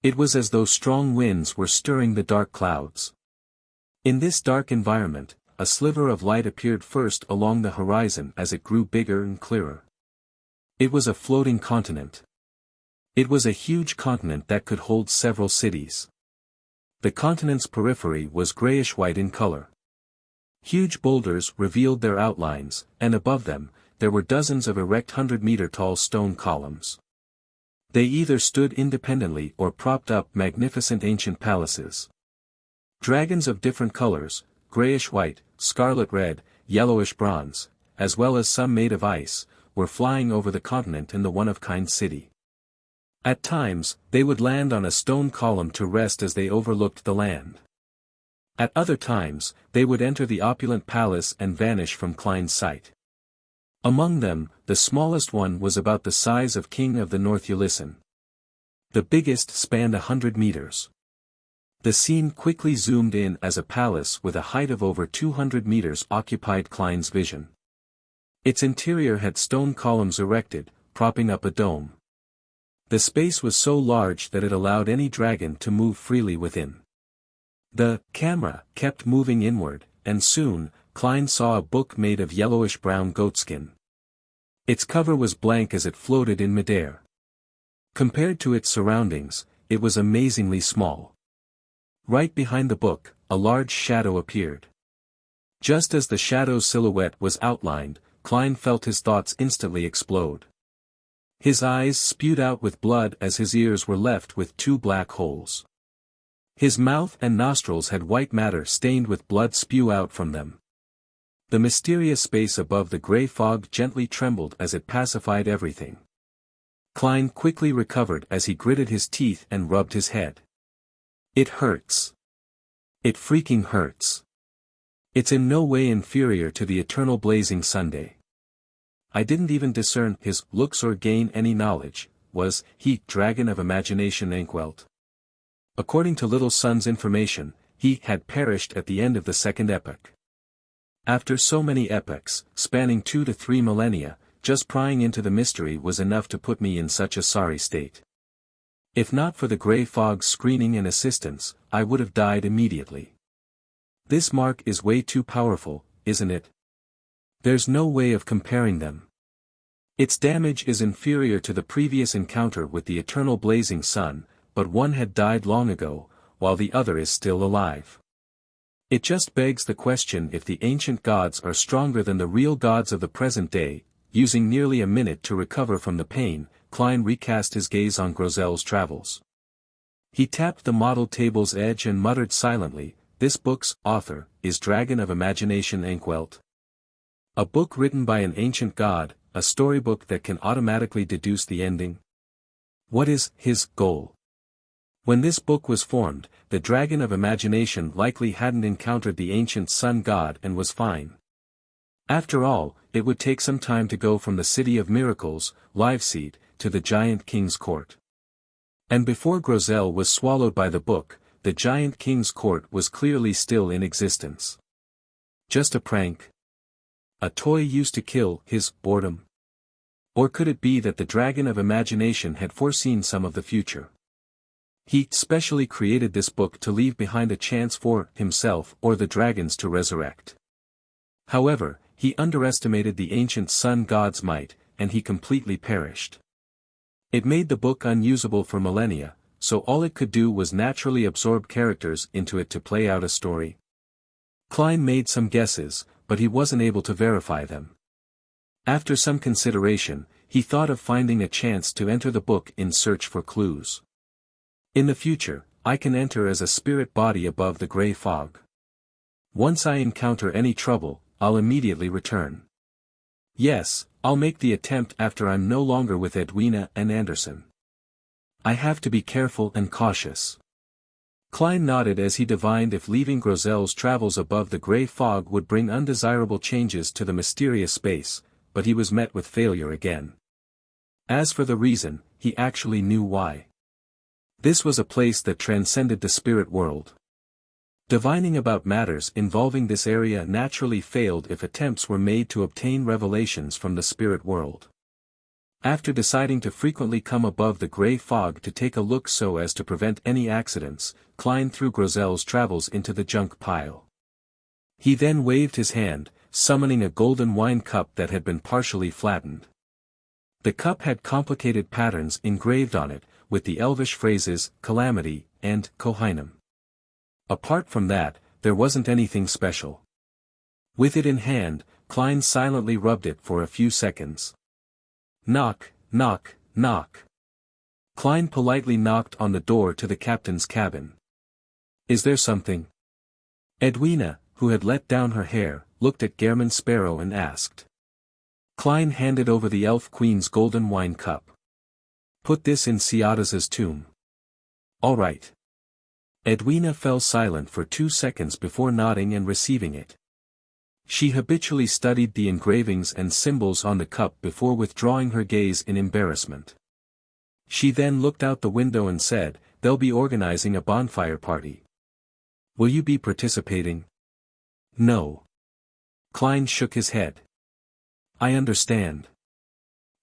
It was as though strong winds were stirring the dark clouds. In this dark environment, a sliver of light appeared first along the horizon as it grew bigger and clearer. It was a floating continent. It was a huge continent that could hold several cities. The continent's periphery was grayish-white in color. Huge boulders revealed their outlines, and above them, there were dozens of erect 100-meter-tall stone columns. They either stood independently or propped up magnificent ancient palaces. Dragons of different colors, grayish-white, scarlet-red, yellowish-bronze, as well as some made of ice, were flying over the continent in the one-of-kind city. At times, they would land on a stone column to rest as they overlooked the land. At other times, they would enter the opulent palace and vanish from Klein's sight. Among them, the smallest one was about the size of King of the North Ulyssen. The biggest spanned 100 meters. The scene quickly zoomed in as a palace with a height of over 200 meters occupied Klein's vision. Its interior had stone columns erected, propping up a dome. The space was so large that it allowed any dragon to move freely within. The camera kept moving inward, and soon, Klein saw a book made of yellowish-brown goatskin. Its cover was blank as it floated in midair. Compared to its surroundings, it was amazingly small. Right behind the book, a large shadow appeared. Just as the shadow's silhouette was outlined, Klein felt his thoughts instantly explode. His eyes spewed out with blood as his ears were left with 2 black holes. His mouth and nostrils had white matter stained with blood spew out from them. The mysterious space above the gray fog gently trembled as it pacified everything. Klein quickly recovered as he gritted his teeth and rubbed his head. It hurts. It freaking hurts. It's in no way inferior to the eternal blazing Sunday. I didn't even discern his looks or gain any knowledge, was he dragon of imagination Inkwelt? According to Little Sun's information, he had perished at the end of the second epoch. After so many epochs, spanning 2 to 3 millennia, just prying into the mystery was enough to put me in such a sorry state. If not for the gray fog's screening and assistance, I would have died immediately. This mark is way too powerful, isn't it? There's no way of comparing them. Its damage is inferior to the previous encounter with the eternal blazing sun, but one had died long ago, while the other is still alive. It just begs the question if the ancient gods are stronger than the real gods of the present day. Using nearly a minute to recover from the pain, Klein recast his gaze on Grozel's travels. He tapped the model table's edge and muttered silently, "This book's author is Dragon of Imagination Inkwelt. A book written by an ancient god, a storybook that can automatically deduce the ending. What is his goal?" When this book was formed, the Dragon of Imagination likely hadn't encountered the ancient sun god and was fine. After all, it would take some time to go from the City of Miracles, Liveseed, to the Giant King's Court. And before Grozel was swallowed by the book, the Giant King's Court was clearly still in existence. Just a prank? A toy used to kill his boredom? Or could it be that the Dragon of Imagination had foreseen some of the future? He specially created this book to leave behind a chance for himself or the dragons to resurrect. However, he underestimated the ancient sun god's might, and he completely perished. It made the book unusable for millennia, so all it could do was naturally absorb characters into it to play out a story. Klein made some guesses, but he wasn't able to verify them. After some consideration, he thought of finding a chance to enter the book in search for clues. In the future, I can enter as a spirit body above the gray fog. Once I encounter any trouble, I'll immediately return. Yes, I'll make the attempt after I'm no longer with Edwina and Anderson. I have to be careful and cautious. Klein nodded as he divined if leaving Grozel's travels above the gray fog would bring undesirable changes to the mysterious space, but he was met with failure again. As for the reason, he actually knew why. This was a place that transcended the spirit world. Divining about matters involving this area naturally failed if attempts were made to obtain revelations from the spirit world. After deciding to frequently come above the gray fog to take a look so as to prevent any accidents, Klein threw Grozel's travels into the junk pile. He then waved his hand, summoning a golden wine cup that had been partially flattened. The cup had complicated patterns engraved on it, with the elvish phrases, Calamity, and Kohinum. Apart from that, there wasn't anything special. With it in hand, Klein silently rubbed it for a few seconds. Knock, knock, knock. Klein politely knocked on the door to the captain's cabin. Is there something? Edwina, who had let down her hair, looked at Gehrman Sparrow and asked. Klein handed over the elf queen's golden wine cup. Put this in Siadas's tomb. All right. Edwina fell silent for 2 seconds before nodding and receiving it. She habitually studied the engravings and symbols on the cup before withdrawing her gaze in embarrassment. She then looked out the window and said, "They'll be organizing a bonfire party. Will you be participating?" "No." Klein shook his head. "I understand.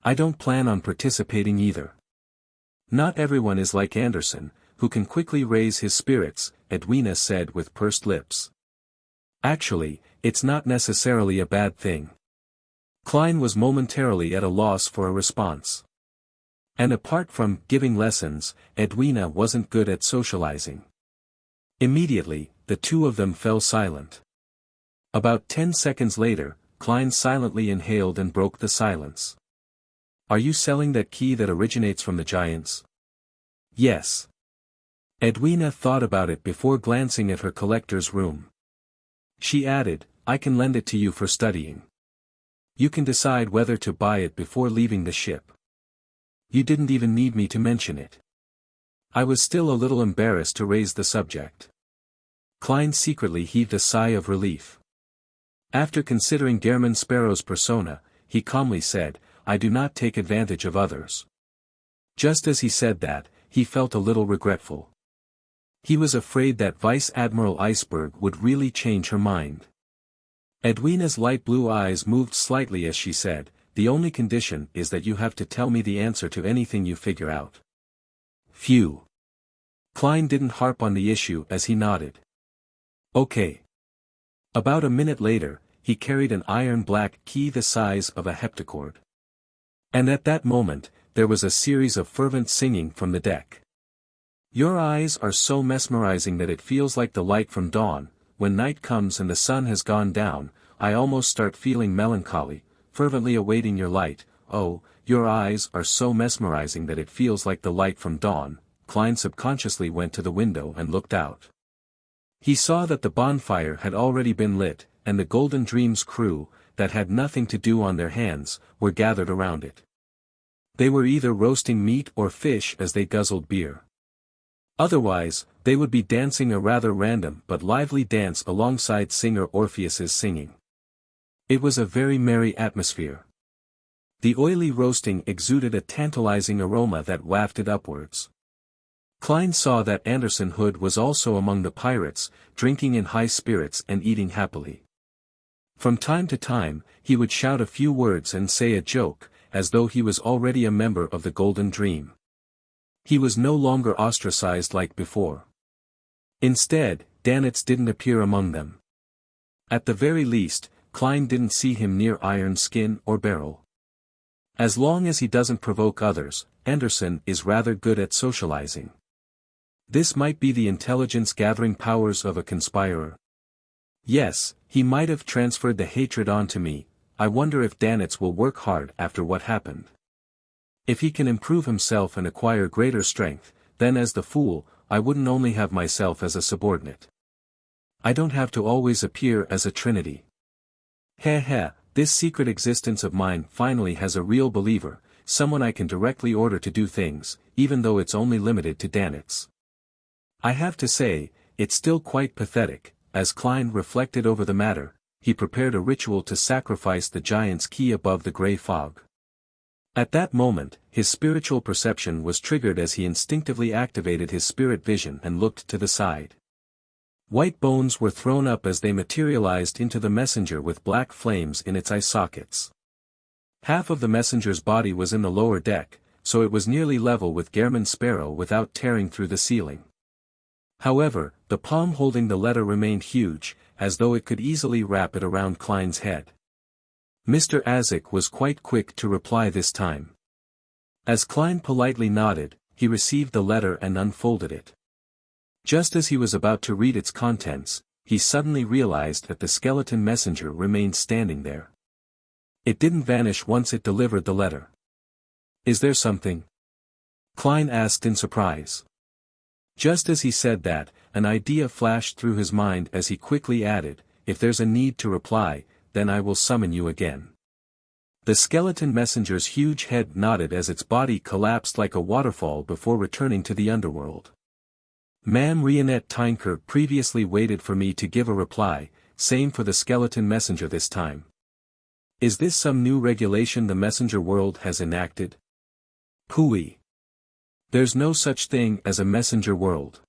I don't plan on participating either. Not everyone is like Anderson, who can quickly raise his spirits," Edwina said with pursed lips. "Actually, it's not necessarily a bad thing." Klein was momentarily at a loss for a response. And apart from giving lessons, Edwina wasn't good at socializing. Immediately, the two of them fell silent. About 10 seconds later, Klein silently inhaled and broke the silence. "Are you selling that key that originates from the giants?" "Yes." Edwina thought about it before glancing at her collector's room. She added, "I can lend it to you for studying. You can decide whether to buy it before leaving the ship." You didn't even need me to mention it. I was still a little embarrassed to raise the subject. Klein secretly heaved a sigh of relief. After considering Gehrman Sparrow's persona, he calmly said, "I do not take advantage of others." Just as he said that, he felt a little regretful. He was afraid that Vice Admiral Iceberg would really change her mind. Edwina's light blue eyes moved slightly as she said, "The only condition is that you have to tell me the answer to anything you figure out." Phew. Klein didn't harp on the issue as he nodded. "Okay." About a minute later, he carried an iron black key the size of a heptachord. And at that moment, there was a series of fervent singing from the deck. Your eyes are so mesmerizing that it feels like the light from dawn. When night comes and the sun has gone down, I almost start feeling melancholy, fervently awaiting your light. Oh, your eyes are so mesmerizing that it feels like the light from dawn. Klein subconsciously went to the window and looked out. He saw that the bonfire had already been lit, and the Golden Dreams crew, that had nothing to do on their hands, were gathered around it. They were either roasting meat or fish as they guzzled beer. Otherwise, they would be dancing a rather random but lively dance alongside singer Orpheus's singing. It was a very merry atmosphere. The oily roasting exuded a tantalizing aroma that wafted upwards. Klein saw that Anderson Hood was also among the pirates, drinking in high spirits and eating happily. From time to time, he would shout a few words and say a joke, as though he was already a member of the Golden Dream. He was no longer ostracized like before. Instead, Danitz didn't appear among them. At the very least, Klein didn't see him near Iron Skin or Beryl. As long as he doesn't provoke others, Anderson is rather good at socializing. This might be the intelligence-gathering powers of a conspirer. Yes, he might have transferred the hatred onto me. I wonder if Danitz will work hard after what happened. If he can improve himself and acquire greater strength, then as the fool, I wouldn't only have myself as a subordinate. I don't have to always appear as a trinity. Heh, this secret existence of mine finally has a real believer, someone I can directly order to do things, even though it's only limited to Danitz. I have to say, it's still quite pathetic. As Klein reflected over the matter, he prepared a ritual to sacrifice the giant's key above the grey fog. At that moment, his spiritual perception was triggered as he instinctively activated his spirit vision and looked to the side. White bones were thrown up as they materialized into the messenger with black flames in its eye sockets. Half of the messenger's body was in the lower deck, so it was nearly level with Gehrman's Sparrow without tearing through the ceiling. However, the palm holding the letter remained huge, as though it could easily wrap it around Klein's head. Mr. Azik was quite quick to reply this time. As Klein politely nodded, he received the letter and unfolded it. Just as he was about to read its contents, he suddenly realized that the skeleton messenger remained standing there. It didn't vanish once it delivered the letter. "Is there something?" Klein asked in surprise. Just as he said that, an idea flashed through his mind as he quickly added, "If there's a need to reply, then I will summon you again." The skeleton messenger's huge head nodded as its body collapsed like a waterfall before returning to the underworld. Ma'am Rionette Tinker previously waited for me to give a reply, same for the skeleton messenger this time. Is this some new regulation the messenger world has enacted? Pooey. There's no such thing as a messenger world.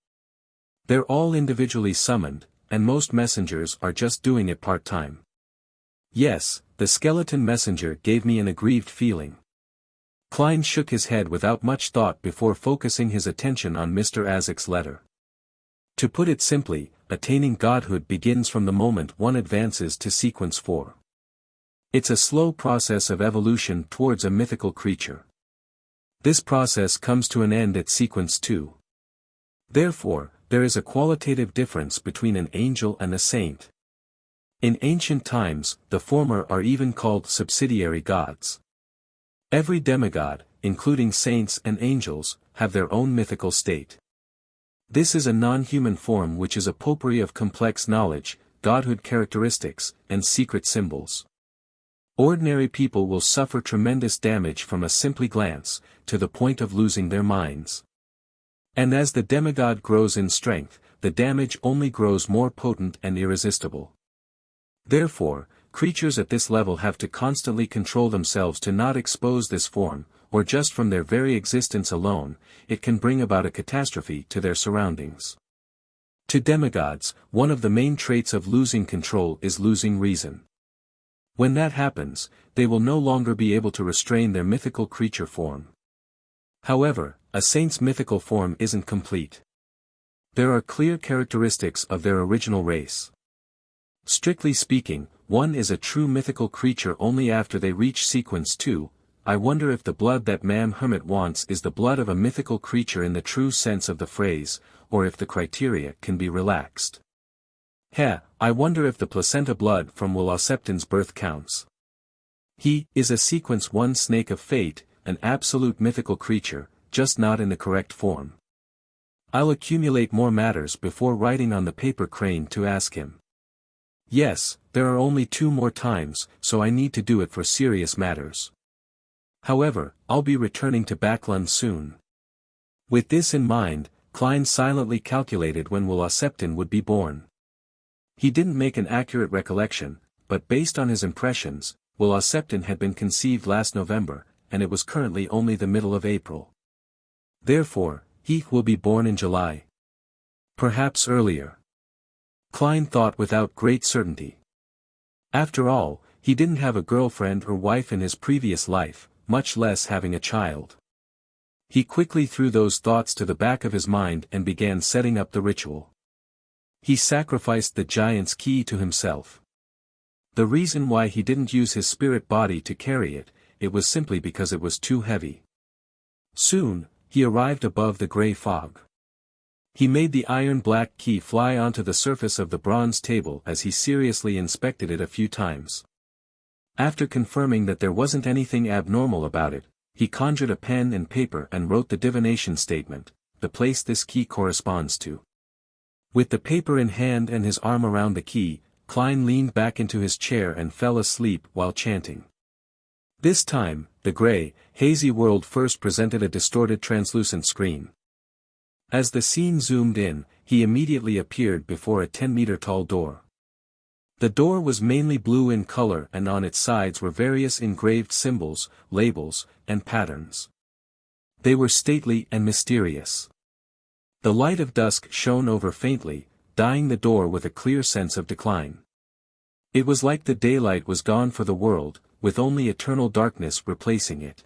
They're all individually summoned, and most messengers are just doing it part-time. Yes, the skeleton messenger gave me an aggrieved feeling. Klein shook his head without much thought before focusing his attention on Mr. Azik's letter. To put it simply, attaining godhood begins from the moment one advances to sequence 4. It's a slow process of evolution towards a mythical creature. This process comes to an end at sequence 2. Therefore, there is a qualitative difference between an angel and a saint. In ancient times, the former are even called subsidiary gods. Every demigod, including saints and angels, have their own mythical state. This is a non-human form which is a potpourri of complex knowledge, godhood characteristics, and secret symbols. Ordinary people will suffer tremendous damage from a simple glance, to the point of losing their minds. And as the demigod grows in strength, the damage only grows more potent and irresistible. Therefore, creatures at this level have to constantly control themselves to not expose this form, or just from their very existence alone, it can bring about a catastrophe to their surroundings. To demigods, one of the main traits of losing control is losing reason. When that happens, they will no longer be able to restrain their mythical creature form. However, a saint's mythical form isn't complete. There are clear characteristics of their original race. Strictly speaking, one is a true mythical creature only after they reach sequence 2. I wonder if the blood that Ma'am Hermit wants is the blood of a mythical creature in the true sense of the phrase, or if the criteria can be relaxed. I wonder if the placenta blood from Wuxia birth counts. He is a sequence 1 snake of fate, an absolute mythical creature, just not in the correct form. I'll accumulate more matters before writing on the paper crane to ask him. Yes, there are only 2 more times, so I need to do it for serious matters. However, I'll be returning to Backlund soon. With this in mind, Klein silently calculated when Wuxia would be born. He didn't make an accurate recollection, but based on his impressions, Wuxia had been conceived last November, and it was currently only the middle of April. Therefore, he will be born in July. Perhaps earlier. Klein thought without great certainty. After all, he didn't have a girlfriend or wife in his previous life, much less having a child. He quickly threw those thoughts to the back of his mind and began setting up the ritual. He sacrificed the giant's key to himself. The reason why he didn't use his spirit body to carry it, it was simply because it was too heavy. Soon, he arrived above the grey fog. He made the iron black key fly onto the surface of the bronze table as he seriously inspected it a few times. After confirming that there wasn't anything abnormal about it, he conjured a pen and paper and wrote the divination statement, the place this key corresponds to. With the paper in hand and his arm around the key, Klein leaned back into his chair and fell asleep while chanting. This time, the gray, hazy world first presented a distorted translucent screen. As the scene zoomed in, he immediately appeared before a 10-meter-tall door. The door was mainly blue in color and on its sides were various engraved symbols, labels, and patterns. They were stately and mysterious. The light of dusk shone over faintly, dyeing the door with a clear sense of decline. It was like the daylight was gone for the world, with only eternal darkness replacing it.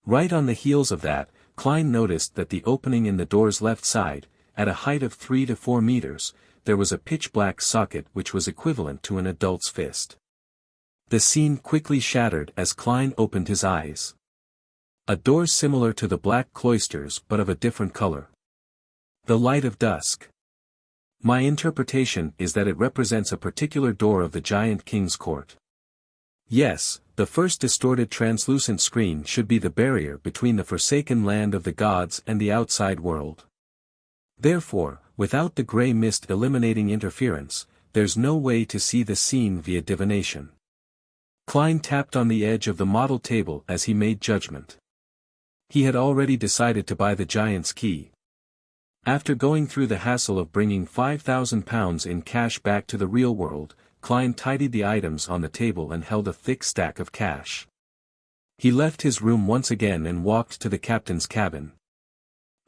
Right on the heels of that, Klein noticed that the opening in the door's left side, at a height of 3 to 4 meters, there was a pitch-black socket which was equivalent to an adult's fist. The scene quickly shattered as Klein opened his eyes. A door similar to the black cloisters but of a different color. The light of dusk. My interpretation is that it represents a particular door of the giant king's court. Yes, the first distorted translucent screen should be the barrier between the forsaken land of the gods and the outside world. Therefore, without the gray mist eliminating interference, there's no way to see the scene via divination. Klein tapped on the edge of the model table as he made judgment. He had already decided to buy the giant's key. After going through the hassle of bringing £5,000 in cash back to the real world, Klein tidied the items on the table and held a thick stack of cash. He left his room once again and walked to the captain's cabin.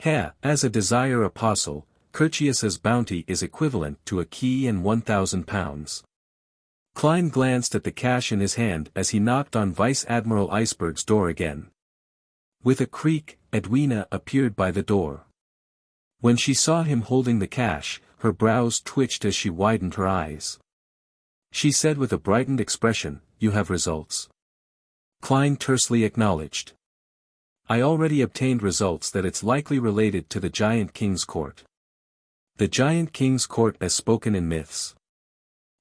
As a desire apostle, Curtius's bounty is equivalent to a key and £1,000. Klein glanced at the cash in his hand as he knocked on Vice Admiral Iceberg's door again. With a creak, Edwina appeared by the door. When she saw him holding the cash, her brows twitched as she widened her eyes. She said with a brightened expression, "You have results." Klein tersely acknowledged. "I already obtained results that it's likely related to the Giant King's court." The Giant King's court as spoken in myths.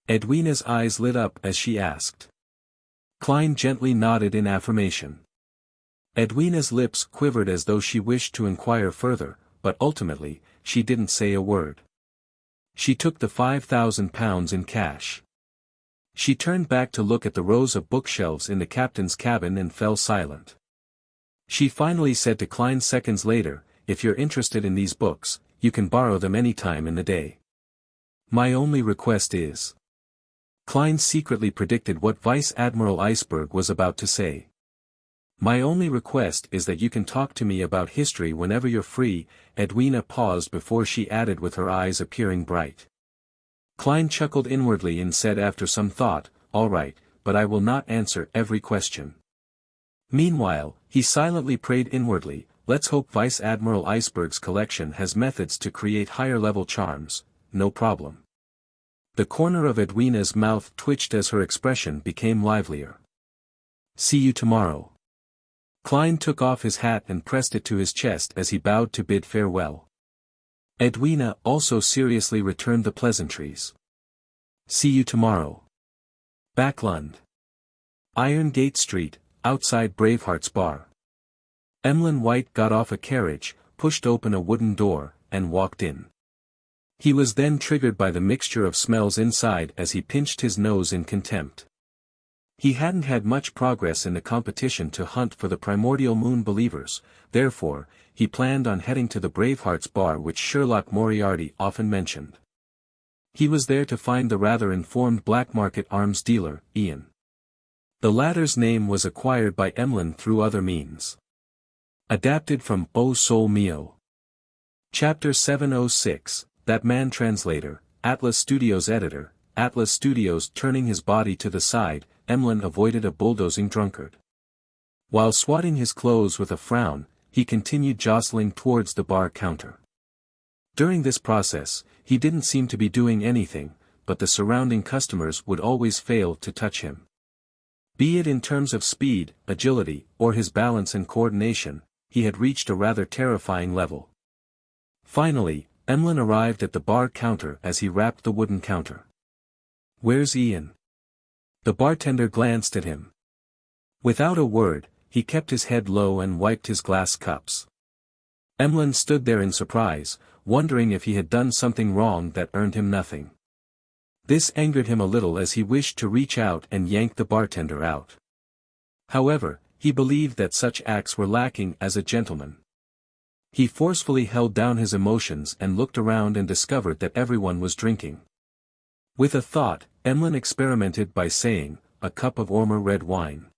Edwina's eyes lit up as she asked. Klein gently nodded in affirmation. Edwina's lips quivered as though she wished to inquire further, but ultimately, she didn't say a word. She took the £5,000 in cash. She turned back to look at the rows of bookshelves in the captain's cabin and fell silent. She finally said to Klein seconds later, "If you're interested in these books, you can borrow them any time in the day. My only request is..." Klein secretly predicted what Vice Admiral Iceberg was about to say. "My only request is that you can talk to me about history whenever you're free." Edwina paused before she added with her eyes appearing bright. Klein chuckled inwardly and said after some thought, "All right, but I will not answer every question." Meanwhile, he silently prayed inwardly, "Let's hope Vice Admiral Iceberg's collection has methods to create higher-level charms, no problem." The corner of Edwina's mouth twitched as her expression became livelier. "See you tomorrow." Klein took off his hat and pressed it to his chest as he bowed to bid farewell. Edwina also seriously returned the pleasantries. "See you tomorrow." Backlund. Iron Gate Street, outside Braveheart's bar. Emlyn White got off a carriage, pushed open a wooden door, and walked in. He was then triggered by the mixture of smells inside as he pinched his nose in contempt. He hadn't had much progress in the competition to hunt for the primordial moon believers, therefore, he planned on heading to the Braveheart's bar which Sherlock Moriarty often mentioned. He was there to find the rather informed black market arms dealer, Ian. The latter's name was acquired by Emlyn through other means. Adapted from O Sol Mio. Chapter 706, That Man Translator, Atlas Studios Editor. Atlas Studios. Turning his body to the side, Emlyn avoided a bulldozing drunkard. While swatting his clothes with a frown, he continued jostling towards the bar counter. During this process, he didn't seem to be doing anything, but the surrounding customers would always fail to touch him. Be it in terms of speed, agility, or his balance and coordination, he had reached a rather terrifying level. Finally, Emlyn arrived at the bar counter as he rapped the wooden counter. "Where's Ian?" The bartender glanced at him. Without a word, he kept his head low and wiped his glass cups. Emlyn stood there in surprise, wondering if he had done something wrong that earned him nothing. This angered him a little as he wished to reach out and yank the bartender out. However, he believed that such acts were lacking as a gentleman. He forcefully held down his emotions and looked around and discovered that everyone was drinking. With a thought, Emlyn experimented by saying, "A cup of warmer red wine."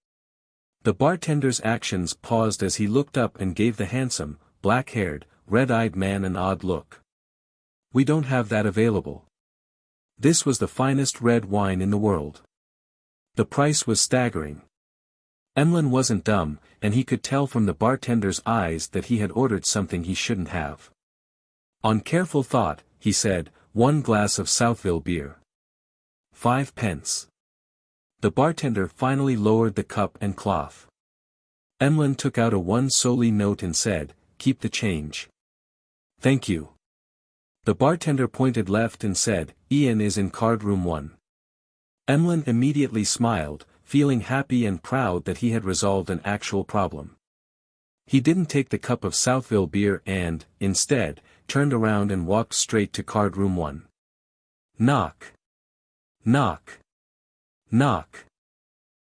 The bartender's actions paused as he looked up and gave the handsome, black-haired, red-eyed man an odd look. "We don't have that available." This was the finest red wine in the world. The price was staggering. Emlyn wasn't dumb, and he could tell from the bartender's eyes that he had ordered something he shouldn't have. On careful thought, he said, "1 glass of Southville beer. 5 pence. The bartender finally lowered the cup and cloth. Emlyn took out a 1 solely note and said, "Keep the change." "Thank you." The bartender pointed left and said, "Ian is in card room 1. Emlyn immediately smiled, feeling happy and proud that he had resolved an actual problem. He didn't take the cup of Southville beer and, instead, turned around and walked straight to card room 1. Knock. Knock. Knock.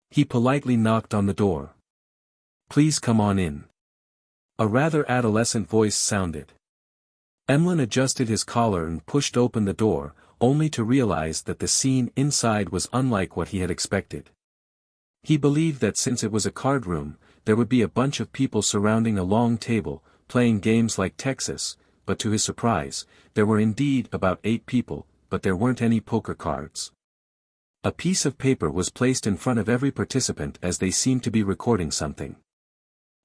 He politely knocked on the door. "Please come on in." A rather adolescent voice sounded. Emlyn adjusted his collar and pushed open the door, only to realize that the scene inside was unlike what he had expected. He believed that since it was a card room, there would be a bunch of people surrounding a long table, playing games like Texas, but to his surprise, there were indeed about 8 people, but there weren't any poker cards. A piece of paper was placed in front of every participant as they seemed to be recording something.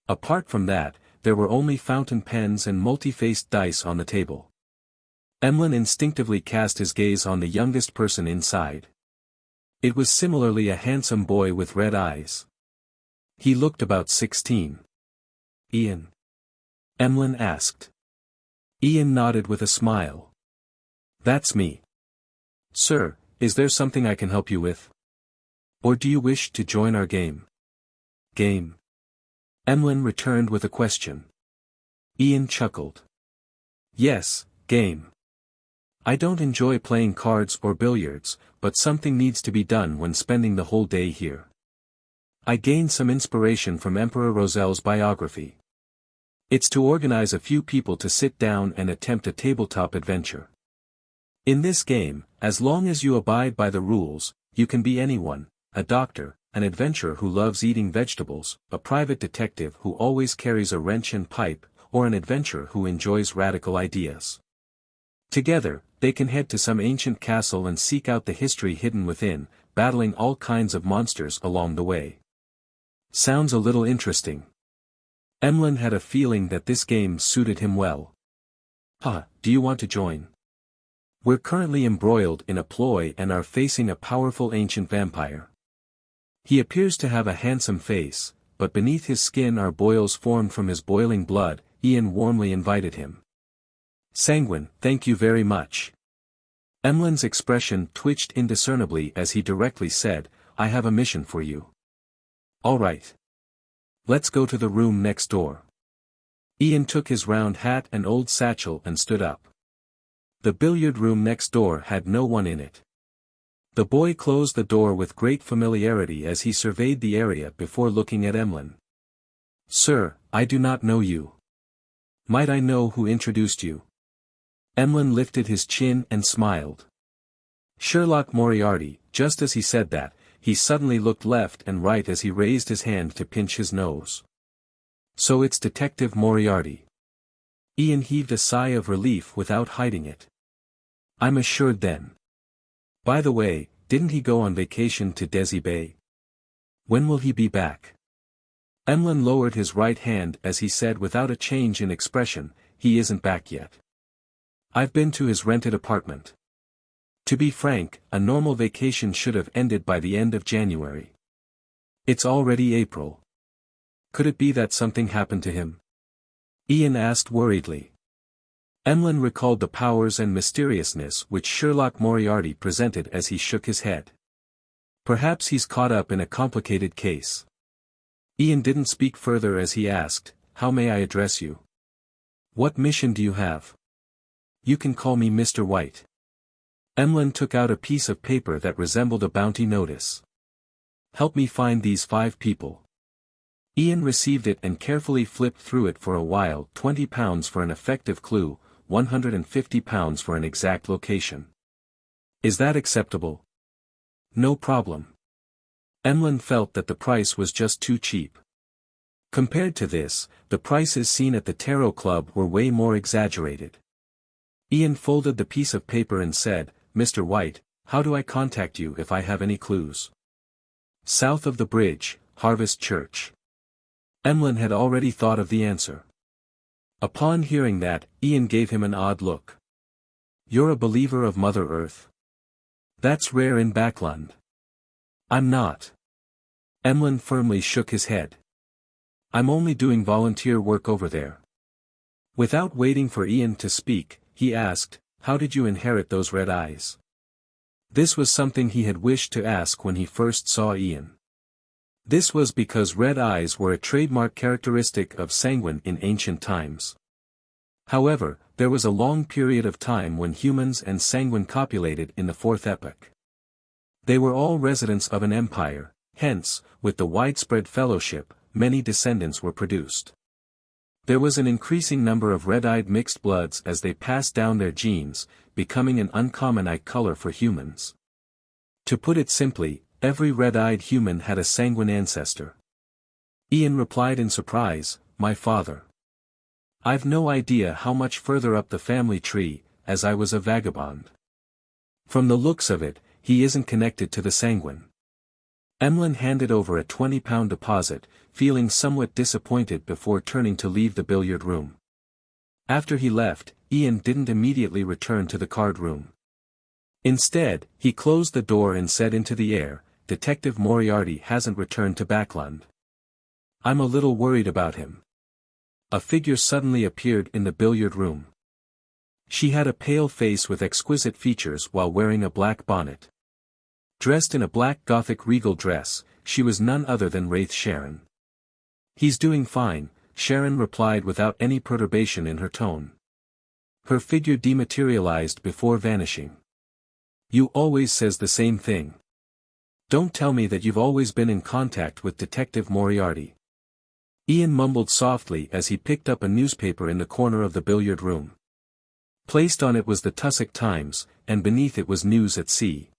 Apart from that, there were only fountain pens and multi-faced dice on the table. Emlyn instinctively cast his gaze on the youngest person inside. It was similarly a handsome boy with red eyes. He looked about 16. "Ian?" Emlyn asked. Ian nodded with a smile. "That's me. Sir, is there something I can help you with? Or do you wish to join our game?" "Game?" Emlyn returned with a question. Ian chuckled. "Yes, game. I don't enjoy playing cards or billiards, but something needs to be done when spending the whole day here. I gained some inspiration from Emperor Roselle's biography. It's to organize a few people to sit down and attempt a tabletop adventure. In this game, as long as you abide by the rules, you can be anyone, a doctor, an adventurer who loves eating vegetables, a private detective who always carries a wrench and pipe, or an adventurer who enjoys radical ideas. Together, they can head to some ancient castle and seek out the history hidden within, battling all kinds of monsters along the way. Sounds a little interesting. Emlyn had a feeling that this game suited him well. Do you want to join? We're currently embroiled in a ploy and are facing a powerful ancient vampire. He appears to have a handsome face, but beneath his skin are boils formed from his boiling blood. Ian warmly invited him. "Sanguine, thank you very much." Emlyn's expression twitched indiscernibly as he directly said, "I have a mission for you." "All right. Let's go to the room next door." Ian took his round hat and old satchel and stood up. The billiard room next door had no one in it. The boy closed the door with great familiarity as he surveyed the area before looking at Emlyn. "Sir, I do not know you. Might I know who introduced you?" Emlyn lifted his chin and smiled. "Sherlock Moriarty." Just as he said that, he suddenly looked left and right as he raised his hand to pinch his nose. "So it's Detective Moriarty." Ian heaved a sigh of relief without hiding it. "I'm assured then. By the way, didn't he go on vacation to Desi Bay? When will he be back?" Emlyn lowered his right hand as he said without a change in expression, "He isn't back yet. I've been to his rented apartment. To be frank, a normal vacation should have ended by the end of January. It's already April. Could it be that something happened to him?" Ian asked worriedly. Emlyn recalled the powers and mysteriousness which Sherlock Moriarty presented as he shook his head. Perhaps he's caught up in a complicated case. Ian didn't speak further as he asked, "How may I address you? What mission do you have?" "You can call me Mr. White." Emlyn took out a piece of paper that resembled a bounty notice. "Help me find these 5 people." Ian received it and carefully flipped through it for a while. £20 for an effective clue, £150 for an exact location. "Is that acceptable?" "No problem." Emlyn felt that the price was just too cheap. Compared to this, the prices seen at the Tarot Club were way more exaggerated. Ian folded the piece of paper and said, "Mr. White, how do I contact you if I have any clues?" "South of the bridge, Harvest Church." Emlyn had already thought of the answer. Upon hearing that, Ian gave him an odd look. "You're a believer of Mother Earth? That's rare in Backland." "I'm not." Emlyn firmly shook his head. "I'm only doing volunteer work over there." Without waiting for Ian to speak, he asked, "How did you inherit those red eyes?" This was something he had wished to ask when he first saw Ian. This was because red eyes were a trademark characteristic of Sanguine in ancient times. However, there was a long period of time when humans and Sanguine copulated in the Fourth Epoch. They were all residents of an empire, hence, with the widespread fellowship, many descendants were produced. There was an increasing number of red-eyed mixed bloods as they passed down their genes, becoming an uncommon eye color for humans. To put it simply, every red-eyed human had a Sanguine ancestor. Ian replied in surprise, "My father. I've no idea how much further up the family tree, as I was a vagabond. From the looks of it, he isn't connected to the Sanguine." Emlyn handed over a £20 deposit, feeling somewhat disappointed before turning to leave the billiard room. After he left, Ian didn't immediately return to the card room. Instead, he closed the door and said into the air, "Detective Moriarty hasn't returned to Backland. I'm a little worried about him." A figure suddenly appeared in the billiard room. She had a pale face with exquisite features while wearing a black bonnet. Dressed in a black Gothic regal dress, she was none other than Wraith Sharon. "He's doing fine," Sharon replied without any perturbation in her tone. Her figure dematerialized before vanishing. "You always says the same thing. Don't tell me that you've always been in contact with Detective Moriarty." Ian mumbled softly as he picked up a newspaper in the corner of the billiard room. Placed on it was the Tussock Times, and beneath it was News at Sea.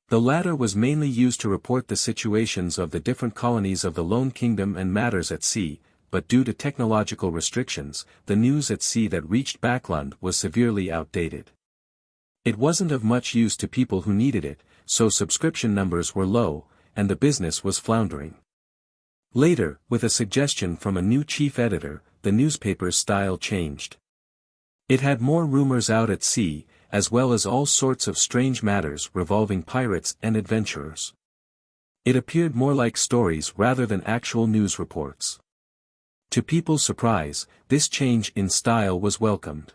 The latter was mainly used to report the situations of the different colonies of the Lone Kingdom and matters at sea, but due to technological restrictions, the news at sea that reached Backland was severely outdated. It wasn't of much use to people who needed it, so subscription numbers were low, and the business was floundering. Later, with a suggestion from a new chief editor, the newspaper's style changed. It had more rumors out at sea, as well as all sorts of strange matters revolving pirates and adventurers. It appeared more like stories rather than actual news reports. To people's surprise, this change in style was welcomed.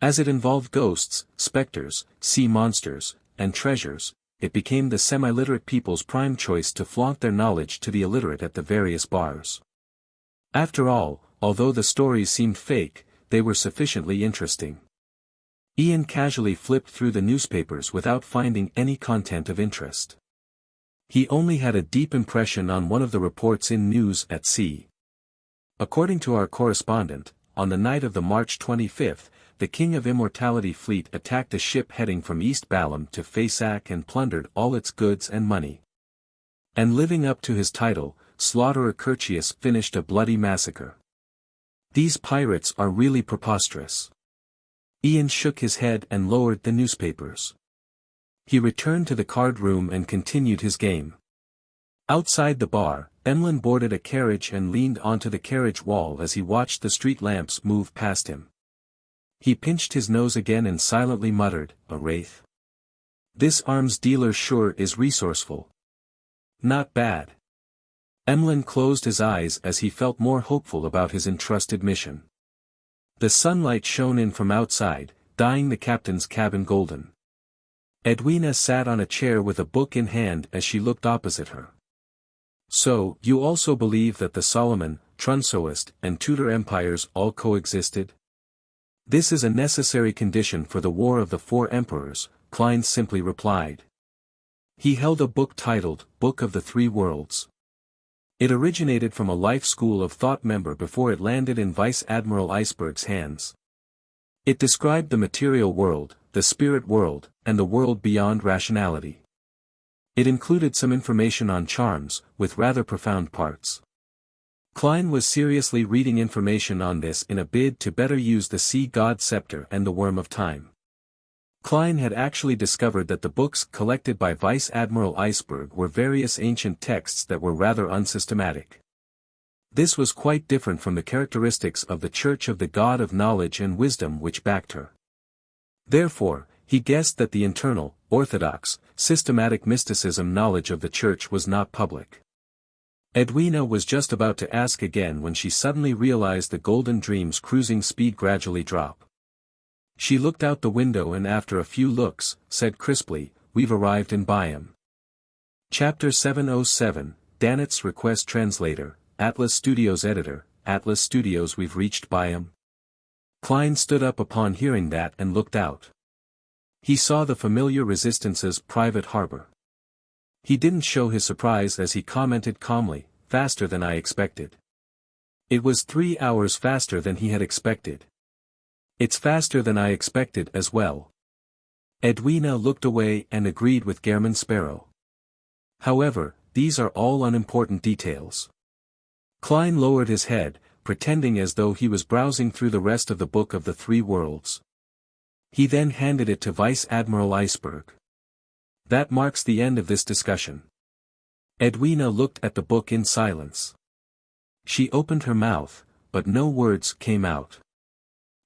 As it involved ghosts, specters, sea monsters, and treasures, it became the semi-literate people's prime choice to flaunt their knowledge to the illiterate at the various bars. After all, although the stories seemed fake, they were sufficiently interesting. Ian casually flipped through the newspapers without finding any content of interest. He only had a deep impression on one of the reports in News at Sea. According to our correspondent, on the night of the March 25th, the King of Immortality fleet attacked a ship heading from East Balam to Fasak and plundered all its goods and money. And living up to his title, Slaughterer Curtius finished a bloody massacre. These pirates are really preposterous. Ian shook his head and lowered the newspapers. He returned to the card room and continued his game. Outside the bar, Emlyn boarded a carriage and leaned onto the carriage wall as he watched the street lamps move past him. He pinched his nose again and silently muttered, "A wraith. This arms dealer sure is resourceful. Not bad." Emlyn closed his eyes as he felt more hopeful about his entrusted mission. The sunlight shone in from outside, dyeing the captain's cabin golden. Edwina sat on a chair with a book in hand as she looked opposite her. So, you also believe that the Solomon, Trunsoist, and Tudor empires all coexisted? This is a necessary condition for the War of the Four Emperors, Klein simply replied. He held a book titled, Book of the Three Worlds. It originated from a life school of thought member before it landed in Vice Admiral Iceberg's hands. It described the material world, the spirit world, and the world beyond rationality. It included some information on charms, with rather profound parts. Klein was seriously reading information on this in a bid to better use the sea god scepter and the worm of time. Klein had actually discovered that the books collected by Vice Admiral Iceberg were various ancient texts that were rather unsystematic. This was quite different from the characteristics of the Church of the God of Knowledge and Wisdom which backed her. Therefore, he guessed that the internal, orthodox, systematic mysticism knowledge of the Church was not public. Edwina was just about to ask again when she suddenly realized the Golden Dream's cruising speed gradually drop. She looked out the window and after a few looks, said crisply, "We've arrived in Byam." Chapter 707, Danit's Request Translator, Atlas Studios Editor, Atlas Studios. We've reached Byam. Klein stood up upon hearing that and looked out. He saw the familiar Resistance's private harbor. He didn't show his surprise as he commented calmly, "Faster than I expected." It was 3 hours faster than he had expected. "It's faster than I expected as well." Edwina looked away and agreed with Gehrman Sparrow. However, these are all unimportant details. Klein lowered his head, pretending as though he was browsing through the rest of the Book of the Three Worlds. He then handed it to Vice Admiral Iceberg. That marks the end of this discussion. Edwina looked at the book in silence. She opened her mouth, but no words came out.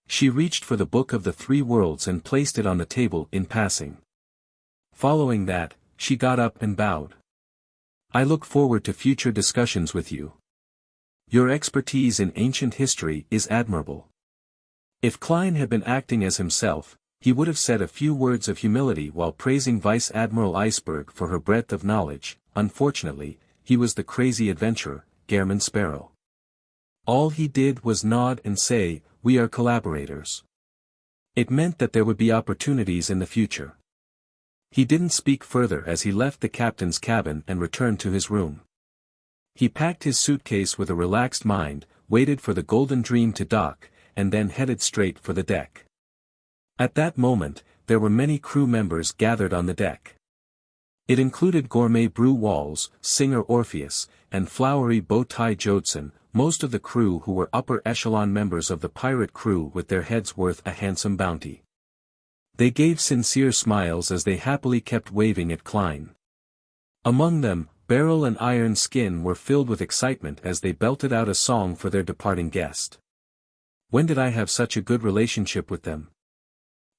She reached for the Book of the Three Worlds and placed it on the table in passing. Following that, she got up and bowed. "I look forward to future discussions with you. Your expertise in ancient history is admirable." If Klein had been acting as himself, he would have said a few words of humility while praising Vice Admiral Iceberg for her breadth of knowledge. Unfortunately, he was the crazy adventurer, Gehrman Sparrow. All he did was nod and say, "We are collaborators." It meant that there would be opportunities in the future. He didn't speak further as he left the captain's cabin and returned to his room. He packed his suitcase with a relaxed mind, waited for the Golden Dream to dock, and then headed straight for the deck. At that moment, there were many crew members gathered on the deck. It included Gourmet Brew Walls, Singer Orpheus, and Flowery Bow-Tie Jodson, most of the crew who were upper echelon members of the pirate crew with their heads worth a handsome bounty. They gave sincere smiles as they happily kept waving at Klein. Among them, Beryl and Iron Skin were filled with excitement as they belted out a song for their departing guest. "When did I have such a good relationship with them?"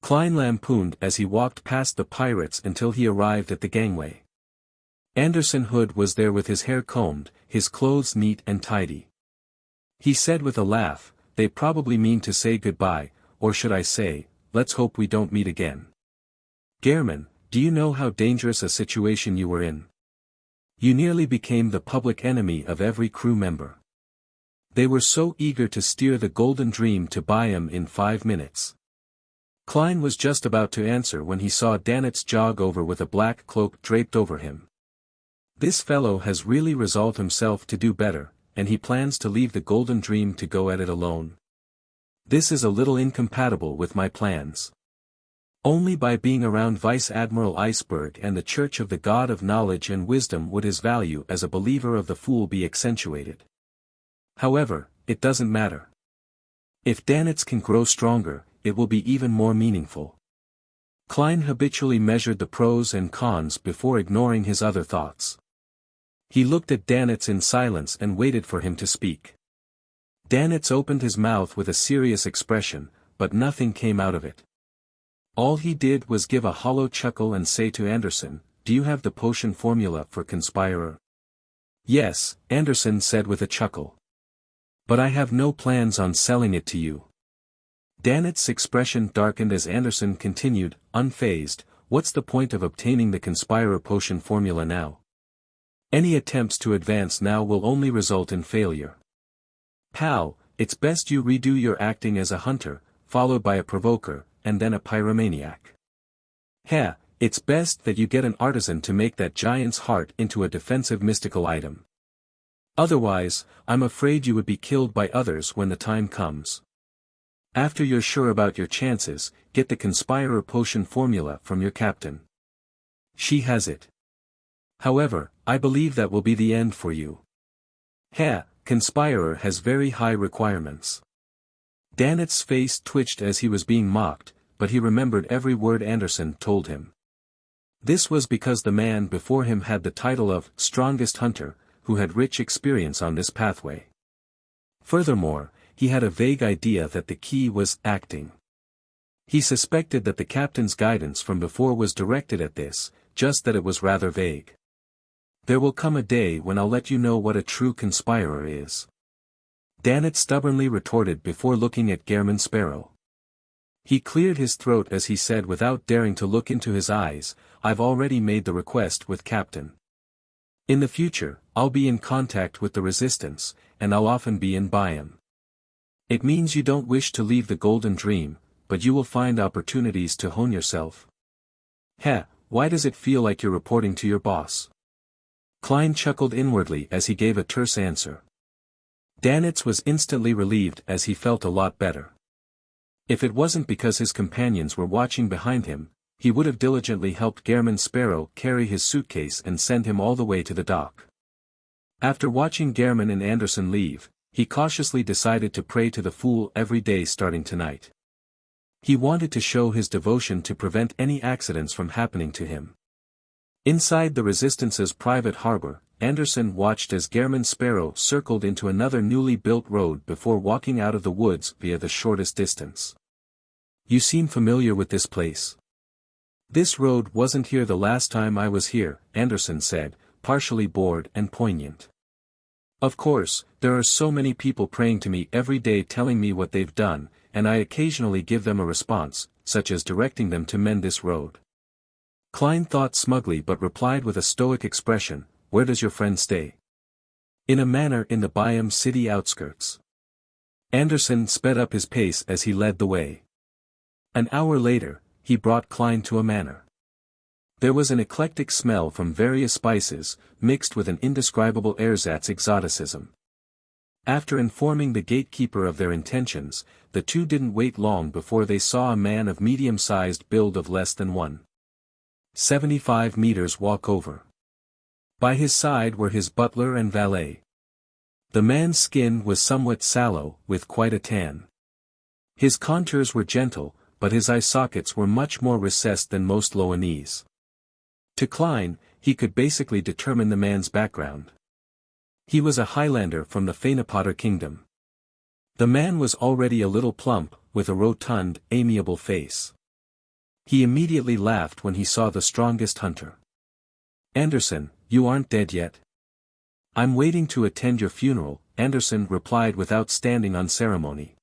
Klein lampooned as he walked past the pirates until he arrived at the gangway. Anderson Hood was there with his hair combed, his clothes neat and tidy. He said with a laugh, "They probably mean to say goodbye, or should I say, let's hope we don't meet again. Gehrman, do you know how dangerous a situation you were in? You nearly became the public enemy of every crew member. They were so eager to steer the Golden Dream to Byam in 5 minutes." Klein was just about to answer when he saw Danitz jog over with a black cloak draped over him. "This fellow has really resolved himself to do better, and he plans to leave the Golden Dream to go at it alone. This is a little incompatible with my plans. Only by being around Vice Admiral Iceberg and the Church of the God of Knowledge and Wisdom would his value as a believer of the Fool be accentuated. However, it doesn't matter. If Danitz can grow stronger, it will be even more meaningful." Klein habitually measured the pros and cons before ignoring his other thoughts. He looked at Danitz in silence and waited for him to speak. Danitz opened his mouth with a serious expression, but nothing came out of it. All he did was give a hollow chuckle and say to Anderson, "Do you have the potion formula for Conspirer?" "Yes," Anderson said with a chuckle. "But I have no plans on selling it to you. Dannett's expression darkened as Anderson continued, unfazed, "What's the point of obtaining the Conspirer potion formula now? Any attempts to advance now will only result in failure. Pal, it's best you redo your acting as a hunter, followed by a provoker, and then a pyromaniac. Heh, it's best that you get an artisan to make that giant's heart into a defensive mystical item. Otherwise, I'm afraid you would be killed by others when the time comes. After you're sure about your chances, get the Conspirer potion formula from your captain. She has it. However, I believe that will be the end for you. Heh, Conspirer has very high requirements." Dannett's face twitched as he was being mocked, but he remembered every word Anderson told him. This was because the man before him had the title of Strongest Hunter, who had rich experience on this pathway. Furthermore, he had a vague idea that the key was acting. He suspected that the captain's guidance from before was directed at this, just that it was rather vague. "There will come a day when I'll let you know what a true conspirer is," Dannett stubbornly retorted before looking at Gehrman Sparrow. He cleared his throat as he said without daring to look into his eyes, "I've already made the request with Captain. In the future, I'll be in contact with the Resistance, and I'll often be in Biome. It means you don't wish to leave the Golden Dream, but you will find opportunities to hone yourself." "Heh, why does it feel like you're reporting to your boss?" Klein chuckled inwardly as he gave a terse answer. Dannett's was instantly relieved as he felt a lot better. If it wasn't because his companions were watching behind him, he would have diligently helped Gehrman Sparrow carry his suitcase and send him all the way to the dock. After watching Gehrman and Anderson leave, he cautiously decided to pray to the Fool every day starting tonight. He wanted to show his devotion to prevent any accidents from happening to him. Inside the Resistance's private harbor, Anderson watched as Gehrman Sparrow circled into another newly built road before walking out of the woods via the shortest distance. "You seem familiar with this place." "This road wasn't here the last time I was here," Anderson said, partially bored and poignant. "Of course, there are so many people praying to me every day telling me what they've done, and I occasionally give them a response, such as directing them to mend this road." Klein thought smugly but replied with a stoic expression, "Where does your friend stay?" "In a manor in the Biome city outskirts." Anderson sped up his pace as he led the way. An hour later, he brought Klein to a manor. There was an eclectic smell from various spices, mixed with an indescribable ersatz exoticism. After informing the gatekeeper of their intentions, the two didn't wait long before they saw a man of medium-sized build of less than 1.75 meters walk over. By his side were his butler and valet. The man's skin was somewhat sallow, with quite a tan. His contours were gentle, but his eye sockets were much more recessed than most Loanese. To Klein, he could basically determine the man's background. He was a Highlander from the Feynapotter kingdom. The man was already a little plump, with a rotund, amiable face. He immediately laughed when he saw the Strongest Hunter. "Anderson, you aren't dead yet?" "I'm waiting to attend your funeral," Anderson replied without standing on ceremony.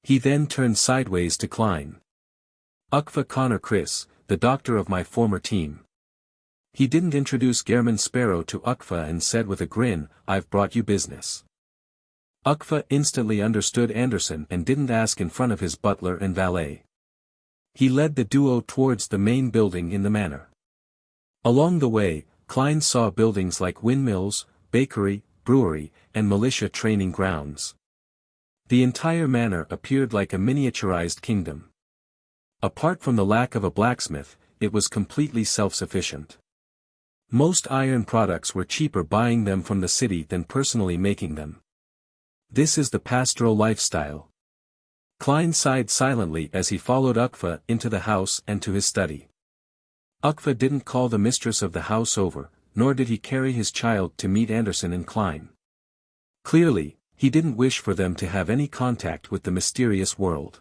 He then turned sideways to Klein. "Ukva Connor Chris, the doctor of my former team." He didn't introduce Gehrman Sparrow to Ukva and said with a grin, "I've brought you business." Ukva instantly understood Anderson and didn't ask in front of his butler and valet. He led the duo towards the main building in the manor. Along the way, Klein saw buildings like windmills, bakery, brewery, and militia training grounds. The entire manor appeared like a miniaturized kingdom. Apart from the lack of a blacksmith, it was completely self-sufficient. Most iron products were cheaper buying them from the city than personally making them. This is the pastoral lifestyle. Klein sighed silently as he followed Ukva into the house and to his study. Ukva didn't call the mistress of the house over, nor did he carry his child to meet Anderson and Klein. Clearly, he didn't wish for them to have any contact with the mysterious world.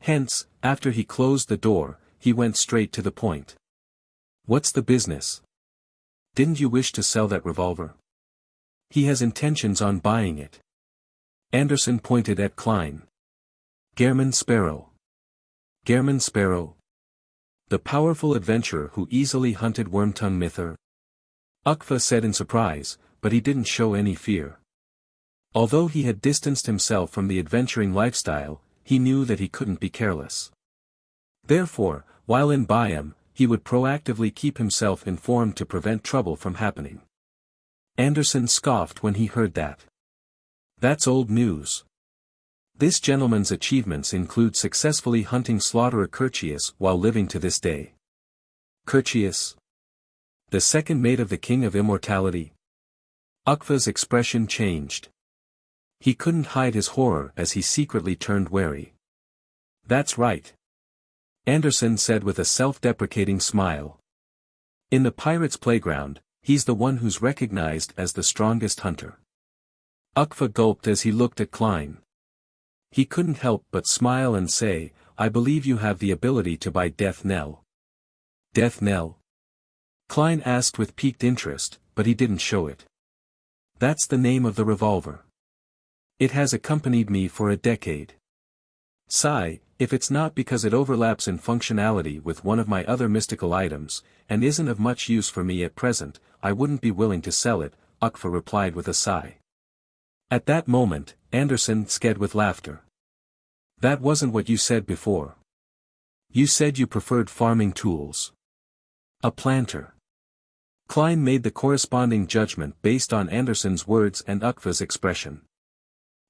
Hence, after he closed the door, he went straight to the point. "What's the business? Didn't you wish to sell that revolver?" "He has intentions on buying it." Anderson pointed at Klein. Gehrman Sparrow. Gehrman Sparrow. The powerful adventurer who easily hunted Wormtongue Mither? Ukva said in surprise, but he didn't show any fear. Although he had distanced himself from the adventuring lifestyle, he knew that he couldn't be careless. Therefore, while in Byam, he would proactively keep himself informed to prevent trouble from happening. Anderson scoffed when he heard that. That's old news. This gentleman's achievements include successfully hunting slaughterer Curtius while living to this day. Curtius? The second mate of the King of Immortality? Ukva's expression changed. He couldn't hide his horror as he secretly turned wary. That's right. Anderson said with a self-deprecating smile. In the pirates' playground, he's the one who's recognized as the strongest hunter. Ukva gulped as he looked at Klein. He couldn't help but smile and say, I believe you have the ability to buy Death Knell. Death Knell? Klein asked with piqued interest, but he didn't show it. That's the name of the revolver. It has accompanied me for a decade. Sigh, if it's not because it overlaps in functionality with one of my other mystical items, and isn't of much use for me at present, I wouldn't be willing to sell it, Ukva replied with a sigh. At that moment, Anderson scared with laughter. That wasn't what you said before. You said you preferred farming tools. A planter. Klein made the corresponding judgment based on Anderson's words and Ukva's expression.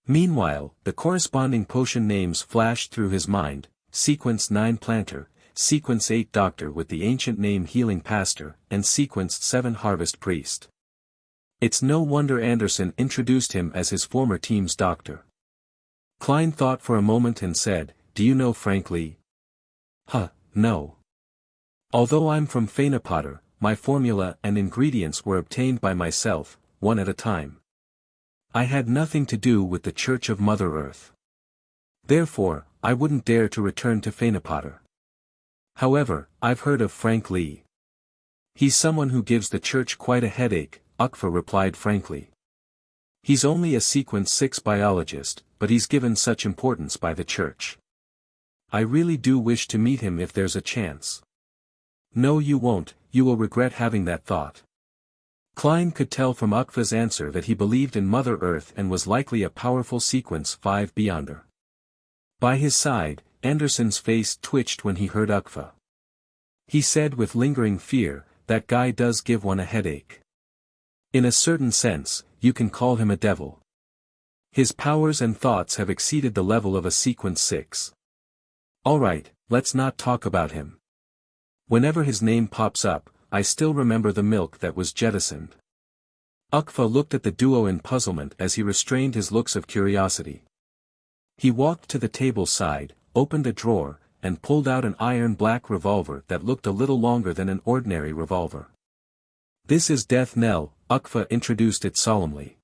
Meanwhile, the corresponding potion names flashed through his mind: Sequence 9 Planter, Sequence 8 Doctor with the ancient name Healing Pastor, and Sequence 7 Harvest Priest. It's no wonder Anderson introduced him as his former team's doctor. Klein thought for a moment and said, Do you know Frank Lee? No. Although I'm from Fainapotter, my formula and ingredients were obtained by myself, one at a time. I had nothing to do with the Church of Mother Earth. Therefore, I wouldn't dare to return to Fainapotter. However, I've heard of Frank Lee. He's someone who gives the church quite a headache, Ukva replied frankly. He's only a Sequence 6 biologist, but he's given such importance by the church. I really do wish to meet him if there's a chance. No, you won't, you will regret having that thought. Klein could tell from Ukva's answer that he believed in Mother Earth and was likely a powerful Sequence 5 beyonder. By his side, Anderson's face twitched when he heard Ukva. He said with lingering fear, that guy does give one a headache. In a certain sense, you can call him a devil. His powers and thoughts have exceeded the level of a Sequence 6. Alright, let's not talk about him. Whenever his name pops up, I still remember the milk that was jettisoned. Ukva looked at the duo in puzzlement as he restrained his looks of curiosity. He walked to the table's side, opened a drawer, and pulled out an iron-black revolver that looked a little longer than an ordinary revolver. This is Death Knell, Ukva introduced it solemnly.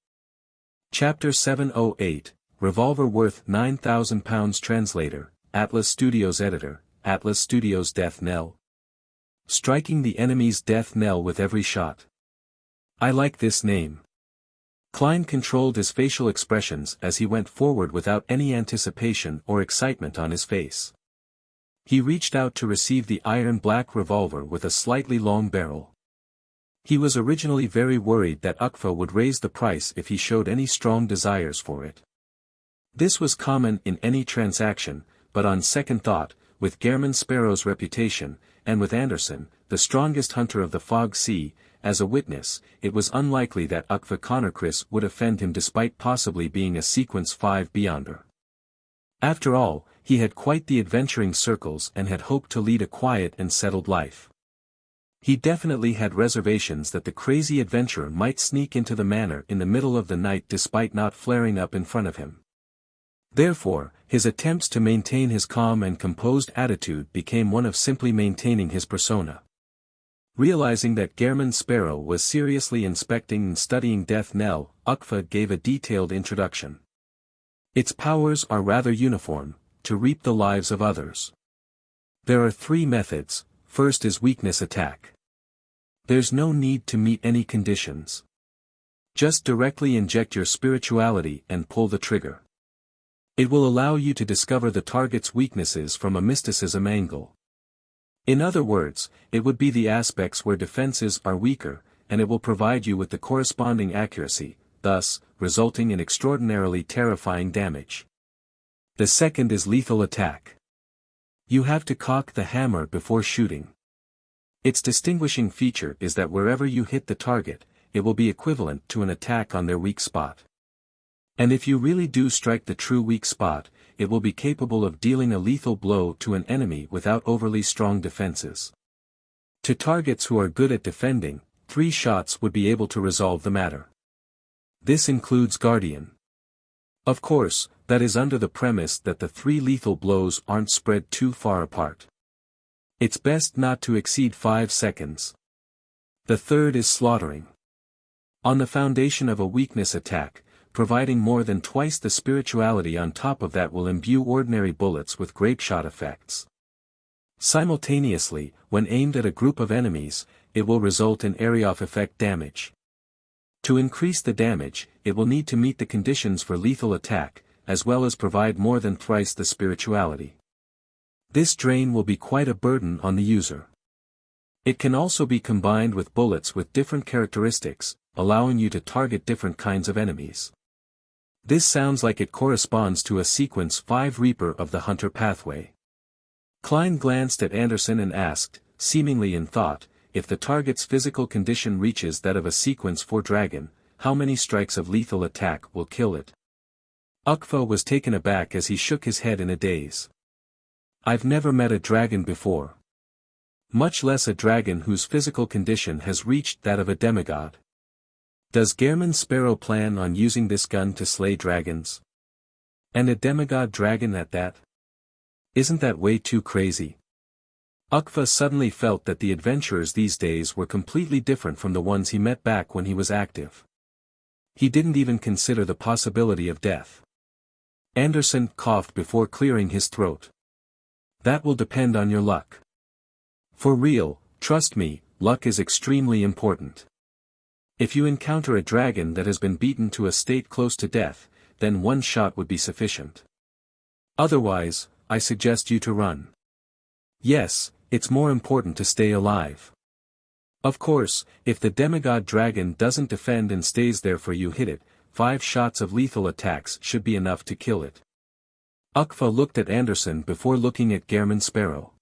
Chapter 708, Revolver Worth £9,000 Translator, Atlas Studios Editor, Atlas Studios Death Knell. Striking the enemy's death knell with every shot. I like this name. Klein controlled his facial expressions as he went forward without any anticipation or excitement on his face. He reached out to receive the iron-black revolver with a slightly long barrel. He was originally very worried that Ukva would raise the price if he showed any strong desires for it. This was common in any transaction, but on second thought, with Gehrman Sparrow's reputation, and with Anderson, the strongest hunter of the Fog Sea, as a witness, it was unlikely that Ukva Connorchris would offend him despite possibly being a Sequence 5 beyonder. After all, he had quite the adventuring circles and had hoped to lead a quiet and settled life. He definitely had reservations that the crazy adventurer might sneak into the manor in the middle of the night despite not flaring up in front of him. Therefore, his attempts to maintain his calm and composed attitude became one of simply maintaining his persona. Realizing that Gehrman Sparrow was seriously inspecting and studying Death Knell, Ukva gave a detailed introduction. Its powers are rather uniform: to reap the lives of others. There are 3 methods. First is weakness attack. There's no need to meet any conditions. Just directly inject your spirituality and pull the trigger. It will allow you to discover the target's weaknesses from a mysticism angle. In other words, it would be the aspects where defenses are weaker, and it will provide you with the corresponding accuracy, thus, resulting in extraordinarily terrifying damage. The second is lethal attack. You have to cock the hammer before shooting. Its distinguishing feature is that wherever you hit the target, it will be equivalent to an attack on their weak spot. And if you really do strike the true weak spot, it will be capable of dealing a lethal blow to an enemy without overly strong defenses. To targets who are good at defending, 3 shots would be able to resolve the matter. This includes Guardian. Of course, that is under the premise that the 3 lethal blows aren't spread too far apart. It's best not to exceed 5 seconds. The third is slaughtering. On the foundation of a weakness attack, providing more than twice the spirituality on top of that will imbue ordinary bullets with grapeshot effects. Simultaneously, when aimed at a group of enemies, it will result in area-off effect damage. To increase the damage, it will need to meet the conditions for lethal attack, as well as provide more than thrice the spirituality. This drain will be quite a burden on the user. It can also be combined with bullets with different characteristics, allowing you to target different kinds of enemies. This sounds like it corresponds to a Sequence 5 Reaper of the Hunter pathway. Klein glanced at Anderson and asked, seemingly in thought, if the target's physical condition reaches that of a Sequence 4 Dragon, how many strikes of lethal attack will kill it? Ukfa was taken aback as he shook his head in a daze. I've never met a dragon before. Much less a dragon whose physical condition has reached that of a demigod. Does Gehrman Sparrow plan on using this gun to slay dragons? And a demigod dragon at that? Isn't that way too crazy? Ukfa suddenly felt that the adventurers these days were completely different from the ones he met back when he was active. He didn't even consider the possibility of death. Anderson coughed before clearing his throat. That will depend on your luck. For real, trust me, luck is extremely important. If you encounter a dragon that has been beaten to a state close to death, then 1 shot would be sufficient. Otherwise, I suggest you to run. Yes, it's more important to stay alive. Of course, if the demigod dragon doesn't defend and stays there for you hit it, 5 shots of lethal attacks should be enough to kill it. Ukfa looked at Anderson before looking at Gehrman Sparrow.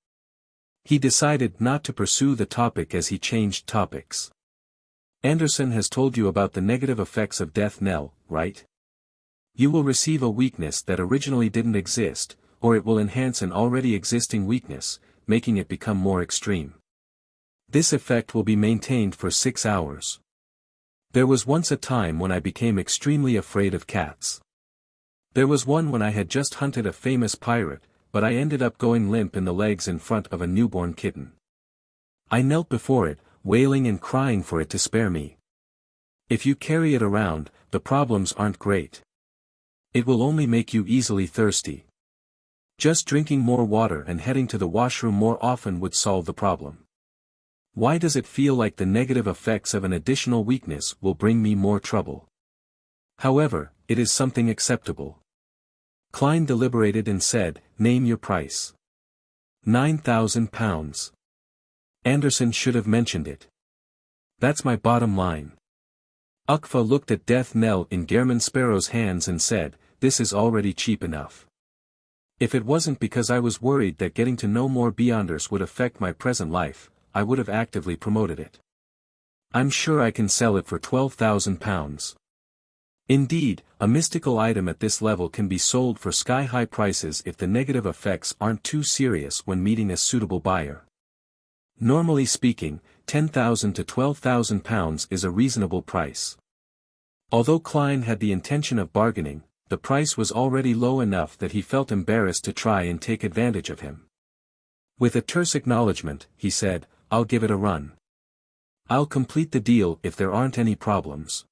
He decided not to pursue the topic as he changed topics. Anderson has told you about the negative effects of death knell, right? You will receive a weakness that originally didn't exist, or it will enhance an already existing weakness, making it become more extreme. This effect will be maintained for 6 hours. There was once a time when I became extremely afraid of cats. There was one when I had just hunted a famous pirate, but I ended up going limp in the legs in front of a newborn kitten. I knelt before it, wailing and crying for it to spare me. If you carry it around, the problems aren't great. It will only make you easily thirsty. Just drinking more water and heading to the washroom more often would solve the problem. Why does it feel like the negative effects of an additional weakness will bring me more trouble? However, it is something acceptable. Klein deliberated and said, name your price. 9,000 pounds. Anderson should have mentioned it. That's my bottom line. Ukfa looked at death knell in Gehrman Sparrow's hands and said, this is already cheap enough. If it wasn't because I was worried that getting to know more Beyonders would affect my present life, I would have actively promoted it. I'm sure I can sell it for 12,000 pounds. Indeed, a mystical item at this level can be sold for sky-high prices if the negative effects aren't too serious when meeting a suitable buyer. Normally speaking, 10,000 to 12,000 pounds is a reasonable price. Although Klein had the intention of bargaining, the price was already low enough that he felt embarrassed to try and take advantage of him. With a terse acknowledgement, he said, I'll give it a run. I'll complete the deal if there aren't any problems.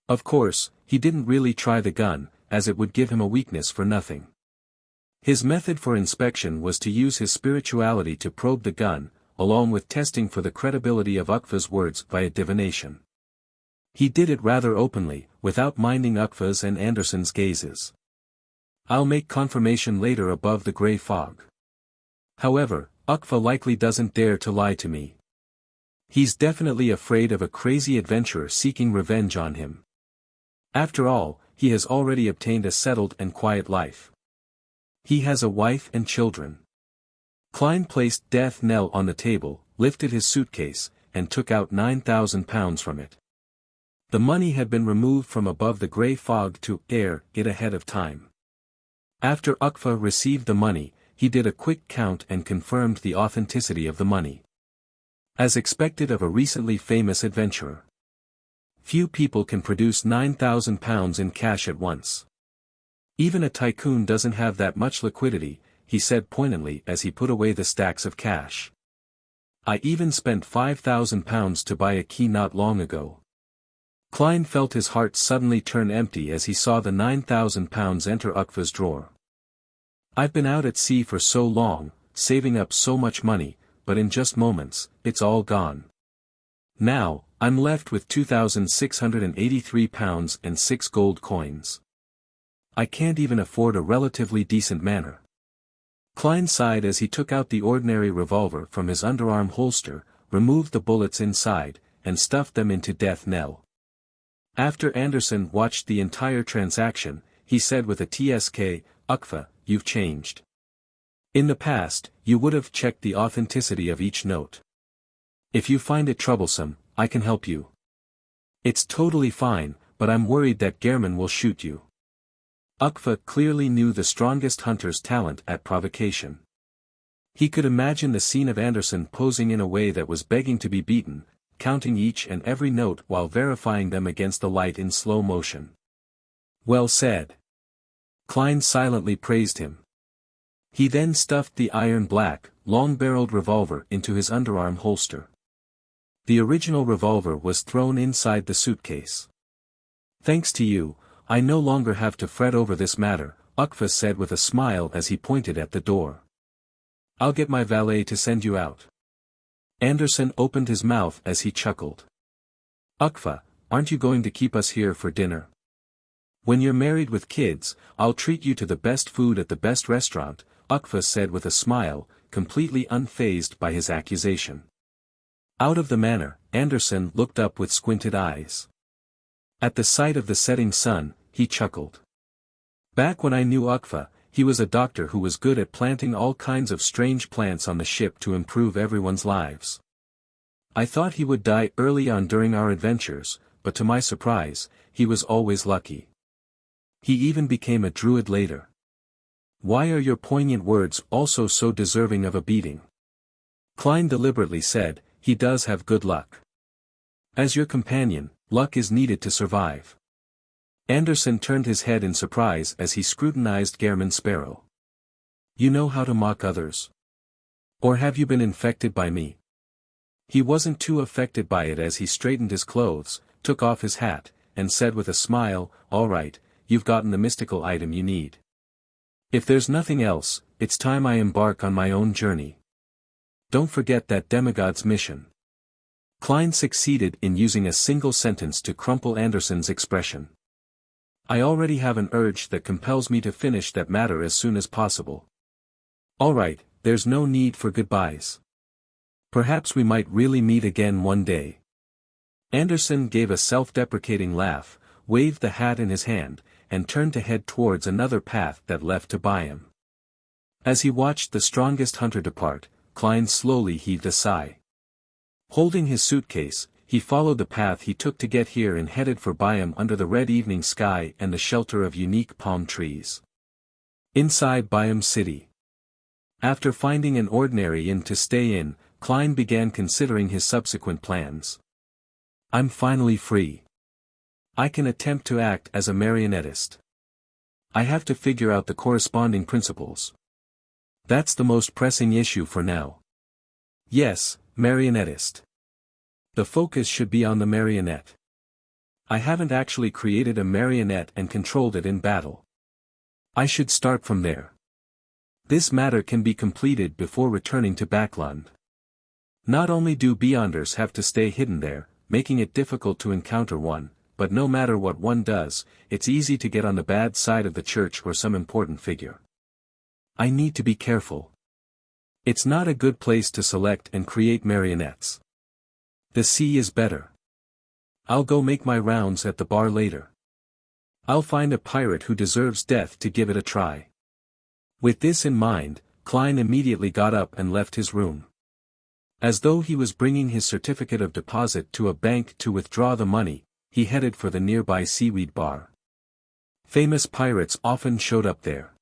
Of course, he didn't really try the gun, as it would give him a weakness for nothing. His method for inspection was to use his spirituality to probe the gun, along with testing for the credibility of Ukfa's words via divination. He did it rather openly, without minding Ukfa's and Anderson's gazes. I'll make confirmation later above the grey fog. However, Ukfa likely doesn't dare to lie to me. He's definitely afraid of a crazy adventurer seeking revenge on him. After all, he has already obtained a settled and quiet life. He has a wife and children. Klein placed death knell on the table, lifted his suitcase, and took out £9,000 from it. The money had been removed from above the grey fog to air it ahead of time. After Ukfa received the money, he did a quick count and confirmed the authenticity of the money. As expected of a recently famous adventurer. Few people can produce £9,000 in cash at once. Even a tycoon doesn't have that much liquidity, he said poignantly as he put away the stacks of cash. I even spent £5,000 to buy a key not long ago. Klein felt his heart suddenly turn empty as he saw the £9,000 enter Ukfa's drawer. I've been out at sea for so long, saving up so much money, but in just moments, it's all gone. Now, I'm left with £2,683 and 6 gold coins. I can't even afford a relatively decent manor. Klein sighed as he took out the ordinary revolver from his underarm holster, removed the bullets inside, and stuffed them into death knell. After Anderson watched the entire transaction, he said with a TSK, Ukfa, you've changed. In the past, you would have checked the authenticity of each note. If you find it troublesome, I can help you. It's totally fine, but I'm worried that Gehrman will shoot you. Ukfa clearly knew the strongest hunter's talent at provocation. He could imagine the scene of Anderson posing in a way that was begging to be beaten, counting each and every note while verifying them against the light in slow motion. Well said. Klein silently praised him. He then stuffed the iron-black, long-barreled revolver into his underarm holster. The original revolver was thrown inside the suitcase. Thanks to you, I no longer have to fret over this matter, Ukfa said with a smile as he pointed at the door. I'll get my valet to send you out. Anderson opened his mouth as he chuckled. Ukfa, aren't you going to keep us here for dinner? When you're married with kids, I'll treat you to the best food at the best restaurant, Ukfa said with a smile, completely unfazed by his accusation. Out of the manor, Anderson looked up with squinted eyes. At the sight of the setting sun, he chuckled. Back when I knew Ukfa, he was a doctor who was good at planting all kinds of strange plants on the ship to improve everyone's lives. I thought he would die early on during our adventures, but to my surprise, he was always lucky. He even became a druid later. Why are your poignant words also so deserving of a beating? Klein deliberately said, he does have good luck. As your companion, luck is needed to survive. Anderson turned his head in surprise as he scrutinized Gehrman Sparrow. You know how to mock others? Or have you been infected by me? He wasn't too affected by it as he straightened his clothes, took off his hat, and said with a smile, all right, you've gotten the mystical item you need. If there's nothing else, it's time I embark on my own journey. Don't forget that demigod's mission. Klein succeeded in using a single sentence to crumple Anderson's expression. I already have an urge that compels me to finish that matter as soon as possible. All right, there's no need for goodbyes. Perhaps we might really meet again one day. Anderson gave a self-deprecating laugh, waved the hat in his hand, and turned to head towards another path that led to Byam. As he watched the strongest hunter depart, Klein slowly heaved a sigh. Holding his suitcase, he followed the path he took to get here and headed for Byam under the red evening sky and the shelter of unique palm trees. Inside Byam City. After finding an ordinary inn to stay in, Klein began considering his subsequent plans. I'm finally free. I can attempt to act as a marionettist. I have to figure out the corresponding principles. That's the most pressing issue for now. Yes, marionettist. The focus should be on the marionette. I haven't actually created a marionette and controlled it in battle. I should start from there. This matter can be completed before returning to Backland. Not only do Beyonders have to stay hidden there, making it difficult to encounter one, but no matter what one does, it's easy to get on the bad side of the church or some important figure. I need to be careful. It's not a good place to select and create marionettes. The sea is better. I'll go make my rounds at the bar later. I'll find a pirate who deserves death to give it a try. With this in mind, Klein immediately got up and left his room. As though he was bringing his certificate of deposit to a bank to withdraw the money, he headed for the nearby seaweed bar. Famous pirates often showed up there.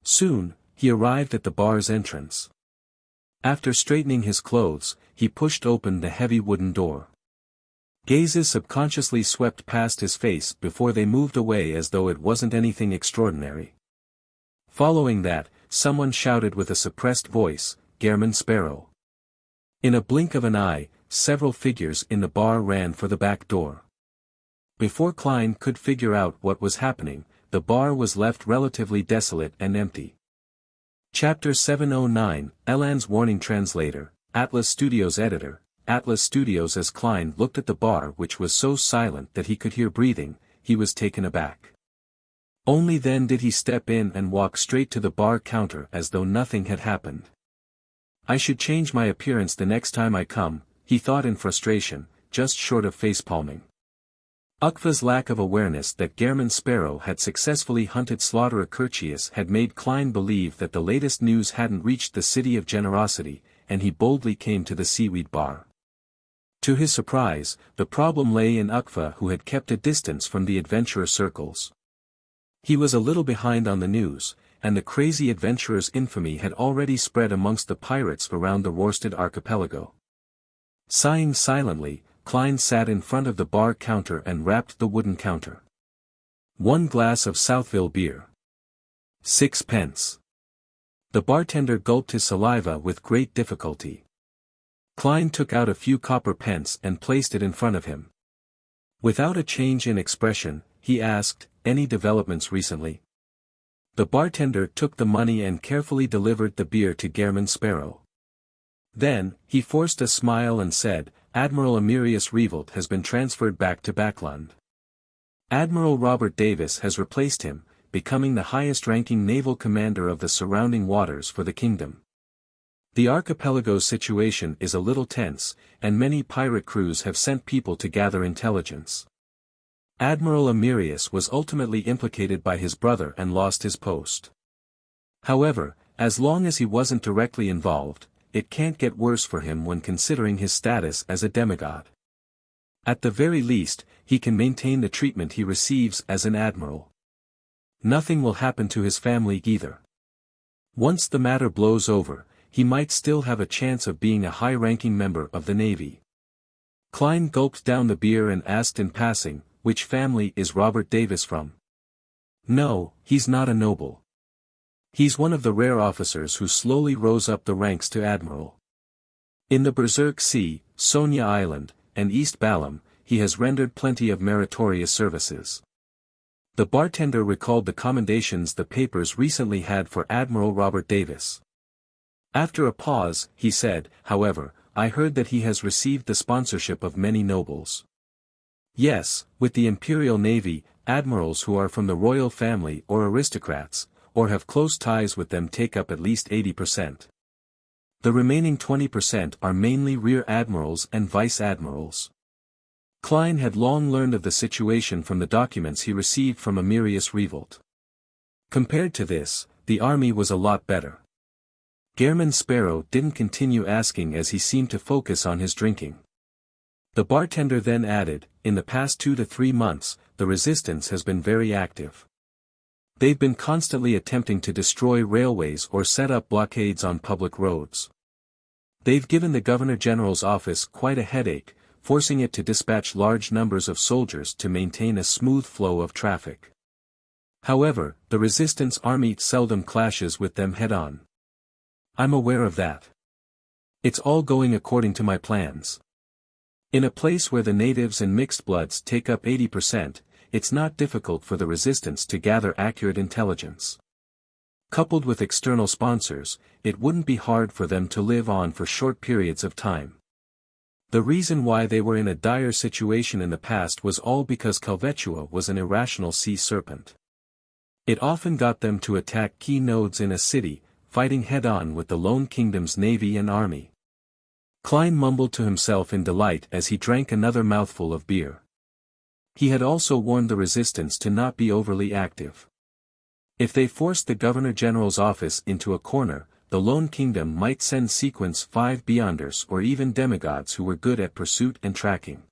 Soon, he arrived at the bar's entrance. After straightening his clothes, he pushed open the heavy wooden door. Gazes subconsciously swept past his face before they moved away as though it wasn't anything extraordinary. Following that, someone shouted with a suppressed voice, "Gairman Sparrow." In a blink of an eye, several figures in the bar ran for the back door. Before Klein could figure out what was happening, the bar was left relatively desolate and empty. Chapter 709, Elan's Warning Translator, Atlas Studios Editor, Atlas Studios. As Klein looked at the bar, which was so silent that he could hear breathing, he was taken aback. Only then did he step in and walk straight to the bar counter as though nothing had happened. I should change my appearance the next time I come, he thought in frustration, just short of facepalming. Ukva's lack of awareness that Gairman Sparrow had successfully hunted Slaughter Curtius had made Klein believe that the latest news hadn't reached the City of Generosity, and he boldly came to the seaweed bar. To his surprise, the problem lay in Ukva, who had kept a distance from the adventurer circles. He was a little behind on the news, and the crazy adventurer's infamy had already spread amongst the pirates around the Worsted archipelago. Sighing silently, Klein sat in front of the bar counter and rapped the wooden counter. 1 glass of Southville beer. 6 pence. The bartender gulped his saliva with great difficulty. Klein took out a few copper pence and placed it in front of him. Without a change in expression, he asked, "Any developments recently?" The bartender took the money and carefully delivered the beer to Gairman Sparrow. Then, he forced a smile and said, "Admiral Emerius Revolt has been transferred back to Backland. Admiral Robert Davis has replaced him, becoming the highest-ranking naval commander of the surrounding waters for the kingdom. The archipelago's situation is a little tense, and many pirate crews have sent people to gather intelligence. Admiral Emerius was ultimately implicated by his brother and lost his post. However, as long as he wasn't directly involved, it can't get worse for him when considering his status as a demigod. At the very least, he can maintain the treatment he receives as an admiral. Nothing will happen to his family either. Once the matter blows over, he might still have a chance of being a high-ranking member of the Navy." Klein gulped down the beer and asked in passing, "Which family is Robert Davis from?" "No, he's not a noble. He's one of the rare officers who slowly rose up the ranks to admiral. In the Berserk Sea, Sonia Island, and East Balam, he has rendered plenty of meritorious services." The bartender recalled the commendations the papers recently had for Admiral Robert Davis. After a pause, he said, "However, I heard that he has received the sponsorship of many nobles." "Yes, with the Imperial Navy, admirals who are from the royal family or aristocrats, or have close ties with them take up at least 80%. The remaining 20% are mainly rear admirals and vice admirals." Klein had long learned of the situation from the documents he received from Emerius Revolt. Compared to this, the army was a lot better. Gairman Sparrow didn't continue asking as he seemed to focus on his drinking. The bartender then added, "In the past 2 to 3 months, the resistance has been very active. They've been constantly attempting to destroy railways or set up blockades on public roads. They've given the Governor General's office quite a headache, forcing it to dispatch large numbers of soldiers to maintain a smooth flow of traffic. However, the resistance army seldom clashes with them head-on. I'm aware of that. It's all going according to my plans. In a place where the natives and mixed bloods take up 80%, it's not difficult for the resistance to gather accurate intelligence. Coupled with external sponsors, it wouldn't be hard for them to live on for short periods of time. The reason why they were in a dire situation in the past was all because Helvetia was an irrational sea serpent. It often got them to attack key nodes in a city, fighting head-on with the lone kingdom's navy and army. Klein mumbled to himself in delight as he drank another mouthful of beer. He had also warned the resistance to not be overly active. If they forced the Governor-General's office into a corner, the lone kingdom might send Sequence 5 Beyonders or even demigods who were good at pursuit and tracking.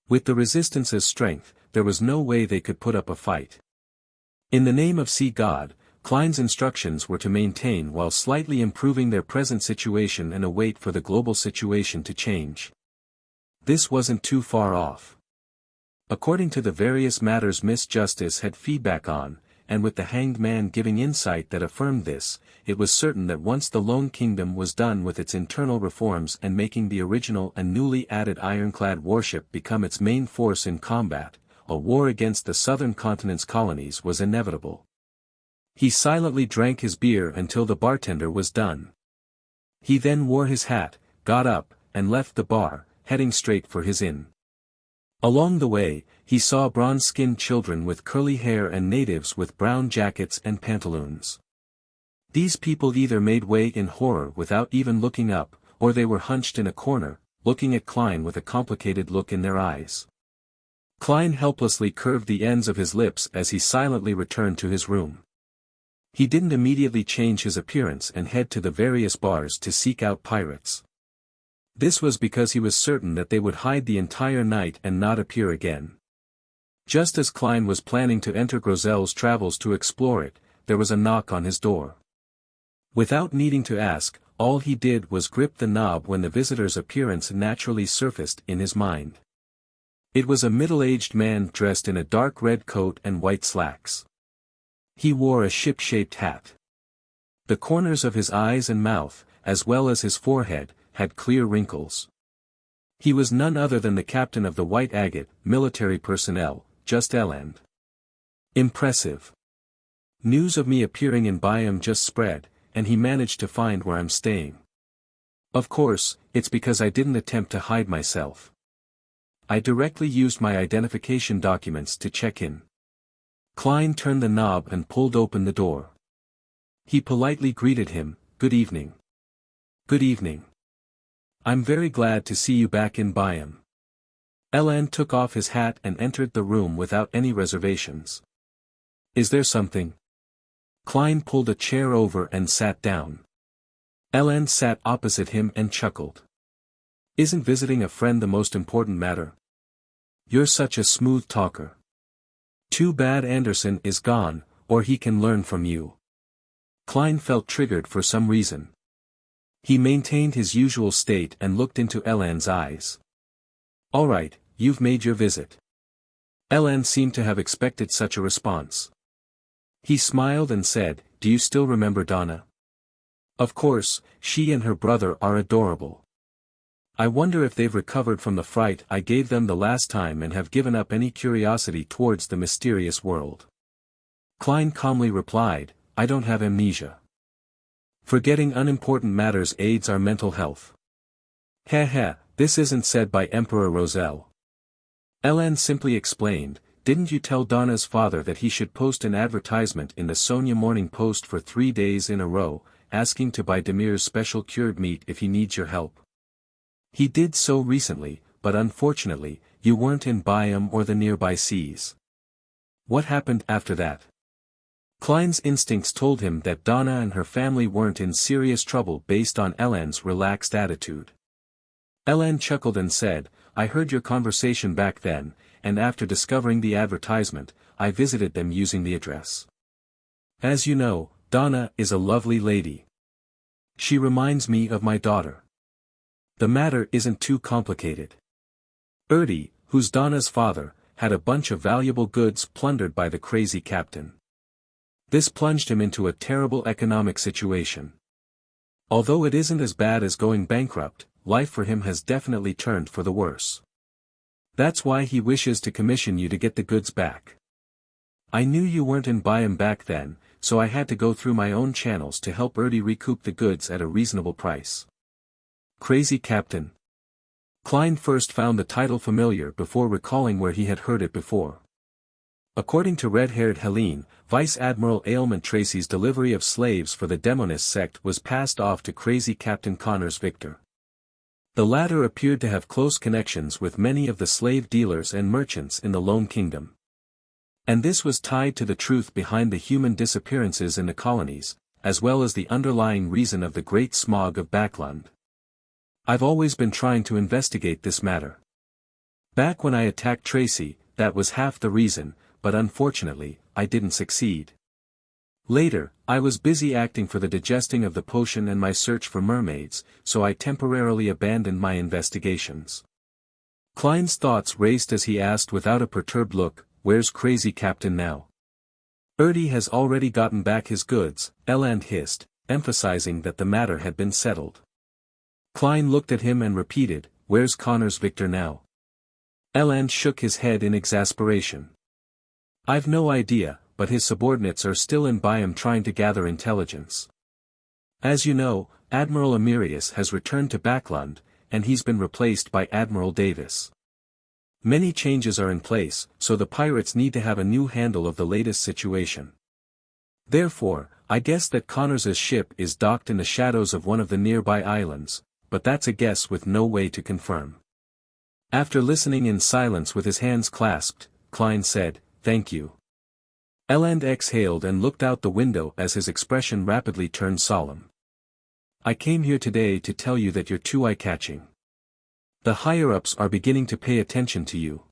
With the resistance's strength, there was no way they could put up a fight. In the name of Sea God, Klein's instructions were to maintain while slightly improving their present situation and await for the global situation to change. This wasn't too far off. According to the various matters Miss Justice had feedback on, and with the Hanged Man giving insight that affirmed this, it was certain that once the Lone Kingdom was done with its internal reforms and making the original and newly added ironclad warship become its main force in combat, a war against the southern continent's colonies was inevitable. He silently drank his beer until the bartender was done. He then wore his hat, got up, and left the bar, heading straight for his inn. Along the way, he saw bronze-skinned children with curly hair and natives with brown jackets and pantaloons. These people either made way in horror without even looking up, or they were hunched in a corner, looking at Klein with a complicated look in their eyes. Klein helplessly curved the ends of his lips as he silently returned to his room. He didn't immediately change his appearance and head to the various bars to seek out pirates. This was because he was certain that they would hide the entire night and not appear again. Just as Klein was planning to enter Grosel's travels to explore it, there was a knock on his door. Without needing to ask, all he did was grip the knob when the visitor's appearance naturally surfaced in his mind. It was a middle-aged man dressed in a dark red coat and white slacks. He wore a ship-shaped hat. The corners of his eyes and mouth, as well as his forehead, had clear wrinkles. He was none other than the captain of the White Agate, military personnel, Just Eland. Impressive. News of me appearing in Byam just spread, and he managed to find where I'm staying. Of course, it's because I didn't attempt to hide myself. I directly used my identification documents to check in. Klein turned the knob and pulled open the door. He politely greeted him, "Good evening." "Good evening. I'm very glad to see you back in Byam." Eland took off his hat and entered the room without any reservations. "Is there something?" Klein pulled a chair over and sat down. Eland sat opposite him and chuckled. "Isn't visiting a friend the most important matter? You're such a smooth talker. Too bad Anderson is gone, or he can learn from you." Klein felt triggered for some reason. He maintained his usual state and looked into Eland's eyes. "All right, you've made your visit." Eland seemed to have expected such a response. He smiled and said, "Do you still remember Donna?" "Of course, she and her brother are adorable. I wonder if they've recovered from the fright I gave them the last time and have given up any curiosity towards the mysterious world." Klein calmly replied, "I don't have amnesia. Forgetting unimportant matters aids our mental health." "Heh, this isn't said by Emperor Roselle." Eland simply explained, "Didn't you tell Donna's father that he should post an advertisement in the Sonia Morning Post for 3 days in a row, asking to buy Demir's special cured meat if he needs your help? He did so recently, but unfortunately, you weren't in Byam or the nearby seas. What happened after that?" Klein's instincts told him that Donna and her family weren't in serious trouble based on Eland's relaxed attitude. Eland chuckled and said, "I heard your conversation back then, and after discovering the advertisement, I visited them using the address. As you know, Donna is a lovely lady. She reminds me of my daughter. The matter isn't too complicated. Erdi, who's Donna's father, had a bunch of valuable goods plundered by the crazy captain. This plunged him into a terrible economic situation. Although it isn't as bad as going bankrupt, life for him has definitely turned for the worse. That's why he wishes to commission you to get the goods back. I knew you weren't in Byam back then, so I had to go through my own channels to help Erdi recoup the goods at a reasonable price." Crazy captain. Klein first found the title familiar before recalling where he had heard it before. According to red-haired Helene, Vice Admiral Ailment Tracy's delivery of slaves for the Demonist sect was passed off to crazy Captain Connors Victor. The latter appeared to have close connections with many of the slave dealers and merchants in the Lone Kingdom. And this was tied to the truth behind the human disappearances in the colonies, as well as the underlying reason of the Great Smog of Backlund. I've always been trying to investigate this matter. Back when I attacked Tracy, that was half the reason, but unfortunately, I didn't succeed. Later, I was busy acting for the digesting of the potion and my search for mermaids, so I temporarily abandoned my investigations. Klein's thoughts raced as he asked without a perturbed look, "Where's crazy Captain now?" "Erdy has already gotten back his goods," Eland hissed, emphasizing that the matter had been settled. Klein looked at him and repeated, "Where's Connors Victor now?" Eland shook his head in exasperation. "I've no idea, but his subordinates are still in Byam trying to gather intelligence. As you know, Admiral Emirius has returned to Backlund, and he's been replaced by Admiral Davis. Many changes are in place, so the pirates need to have a new handle of the latest situation. Therefore, I guess that Connors's ship is docked in the shadows of one of the nearby islands, but that's a guess with no way to confirm." After listening in silence with his hands clasped, Klein said, "Thank you." Eland exhaled and looked out the window as his expression rapidly turned solemn. "I came here today to tell you that you're too eye-catching. The higher-ups are beginning to pay attention to you.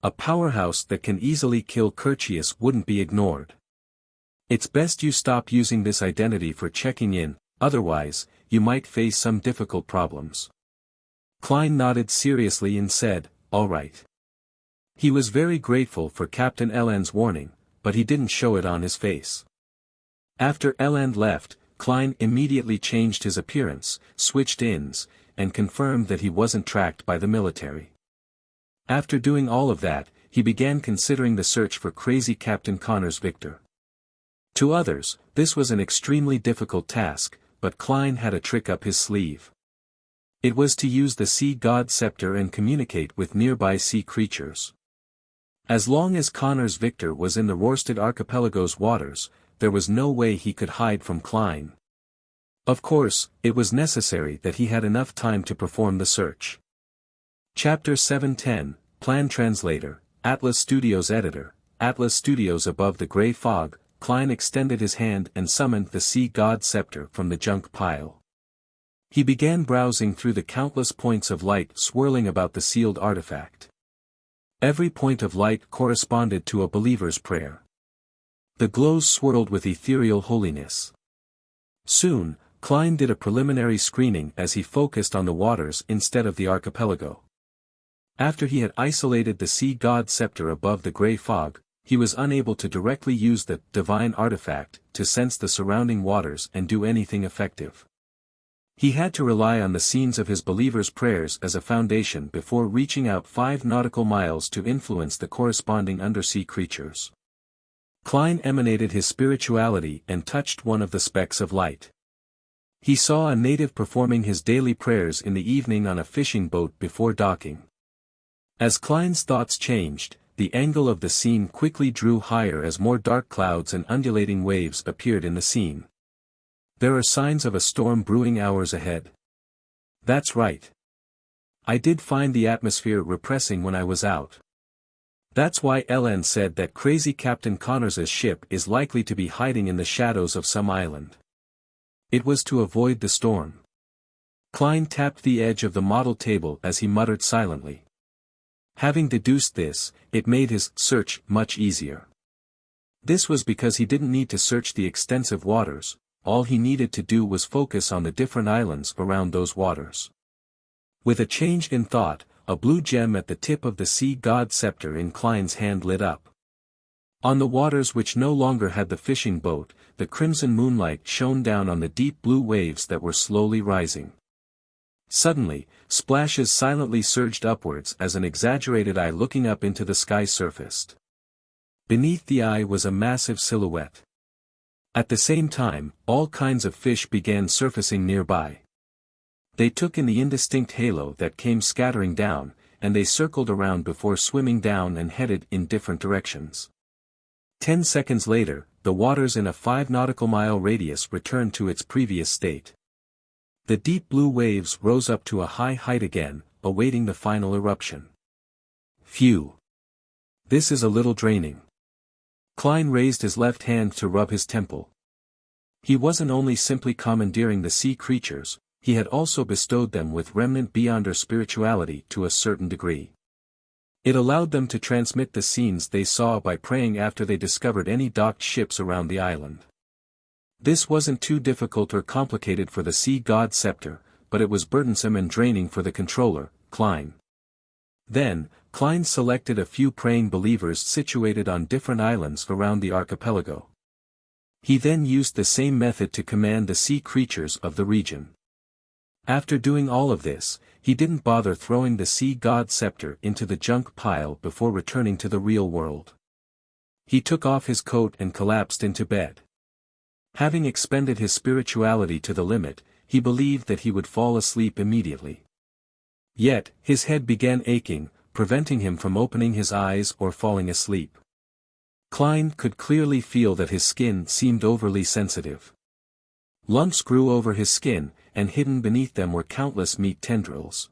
A powerhouse that can easily kill Curtius wouldn't be ignored. It's best you stop using this identity for checking in, otherwise, you might face some difficult problems." Klein nodded seriously and said, "All right." He was very grateful for Captain Eland's warning, but he didn't show it on his face. After Eland left, Klein immediately changed his appearance, switched inns, and confirmed that he wasn't tracked by the military. After doing all of that, he began considering the search for crazy Captain Connors Victor. To others, this was an extremely difficult task, but Klein had a trick up his sleeve. It was to use the sea god scepter and communicate with nearby sea creatures. As long as Connors Victor was in the Rorsted Archipelago's waters, there was no way he could hide from Klein. Of course, it was necessary that he had enough time to perform the search. Chapter 710, Plan Translator, Atlas Studios Editor, Atlas Studios. Above the grey fog, Klein extended his hand and summoned the sea god scepter from the junk pile. He began browsing through the countless points of light swirling about the sealed artifact. Every point of light corresponded to a believer's prayer. The glows swirled with ethereal holiness. Soon, Klein did a preliminary screening as he focused on the waters instead of the archipelago. After he had isolated the sea god scepter above the grey fog, he was unable to directly use the divine artifact to sense the surrounding waters and do anything effective. He had to rely on the scenes of his believers' prayers as a foundation before reaching out 5 nautical miles to influence the corresponding undersea creatures. Klein emanated his spirituality and touched one of the specks of light. He saw a native performing his daily prayers in the evening on a fishing boat before docking. As Klein's thoughts changed, the angle of the scene quickly drew higher as more dark clouds and undulating waves appeared in the scene. There are signs of a storm brewing hours ahead. That's right. I did find the atmosphere repressing when I was out. That's why Ellen said that crazy Captain Connors's ship is likely to be hiding in the shadows of some island. It was to avoid the storm. Klein tapped the edge of the model table as he muttered silently. Having deduced this, it made his search much easier. This was because he didn't need to search the extensive waters. All he needed to do was focus on the different islands around those waters. With a change in thought, a blue gem at the tip of the sea god scepter in Klein's hand lit up. On the waters which no longer had the fishing boat, the crimson moonlight shone down on the deep blue waves that were slowly rising. Suddenly, splashes silently surged upwards as an exaggerated eye looking up into the sky surfaced. Beneath the eye was a massive silhouette. At the same time, all kinds of fish began surfacing nearby. They took in the indistinct halo that came scattering down, and they circled around before swimming down and headed in different directions. 10 seconds later, the waters in a 5 nautical mile radius returned to its previous state. The deep blue waves rose up to a high height again, awaiting the final eruption. Phew! This is a little draining. Klein raised his left hand to rub his temple. He wasn't only simply commandeering the sea creatures, he had also bestowed them with remnant beyonder spirituality to a certain degree. It allowed them to transmit the scenes they saw by praying after they discovered any docked ships around the island. This wasn't too difficult or complicated for the sea god scepter, but it was burdensome and draining for the controller, Klein. Then, Klein selected a few praying believers situated on different islands around the archipelago. He then used the same method to command the sea creatures of the region. After doing all of this, he didn't bother throwing the sea god scepter into the junk pile before returning to the real world. He took off his coat and collapsed into bed. Having expended his spirituality to the limit, he believed that he would fall asleep immediately. Yet, his head began aching, preventing him from opening his eyes or falling asleep. Klein could clearly feel that his skin seemed overly sensitive. Lumps grew over his skin, and hidden beneath them were countless meat tendrils.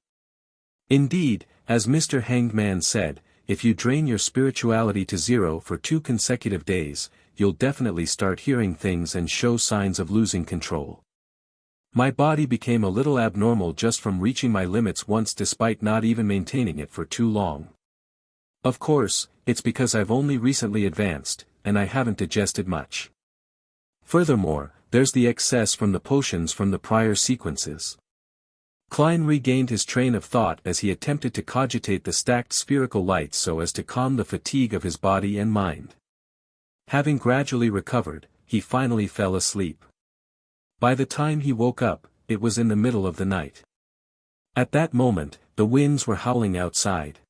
Indeed, as Mr. Hanged Man said, if you drain your spirituality to zero for 2 consecutive days, you'll definitely start hearing things and show signs of losing control. My body became a little abnormal just from reaching my limits once despite not even maintaining it for too long. Of course, it's because I've only recently advanced, and I haven't digested much. Furthermore, there's the excess from the potions from the prior sequences. Klein regained his train of thought as he attempted to cogitate the stacked spherical lights so as to calm the fatigue of his body and mind. Having gradually recovered, he finally fell asleep. By the time he woke up, it was in the middle of the night. At that moment, the winds were howling outside.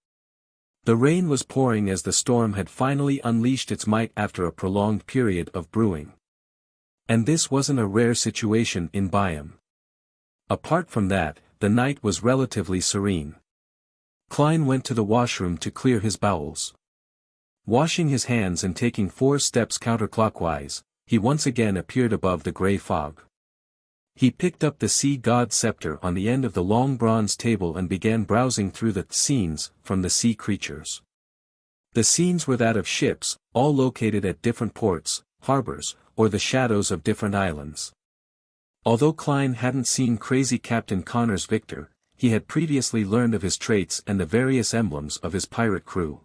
The rain was pouring as the storm had finally unleashed its might after a prolonged period of brewing. And this wasn't a rare situation in Biome. Apart from that, the night was relatively serene. Klein went to the washroom to clear his bowels. Washing his hands and taking 4 steps counterclockwise, he once again appeared above the gray fog. He picked up the sea god scepter on the end of the long bronze table and began browsing through the scenes from the sea creatures. The scenes were that of ships, all located at different ports, harbors, or the shadows of different islands. Although Klein hadn't seen crazy Captain Connors Victor, he had previously learned of his traits and the various emblems of his pirate crew.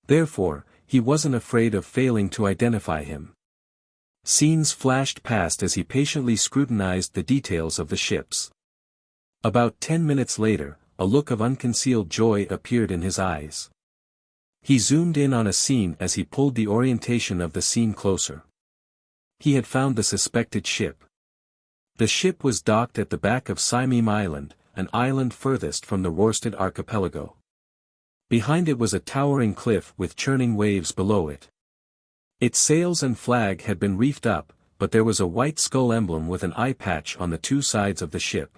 Therefore, he wasn't afraid of failing to identify him. Scenes flashed past as he patiently scrutinized the details of the ships. About 10 minutes later, a look of unconcealed joy appeared in his eyes. He zoomed in on a scene as he pulled the orientation of the scene closer. He had found the suspected ship. The ship was docked at the back of Simeem Island, an island furthest from the Worsted archipelago. Behind it was a towering cliff with churning waves below it. Its sails and flag had been reefed up, but there was a white skull emblem with an eye patch on the 2 sides of the ship.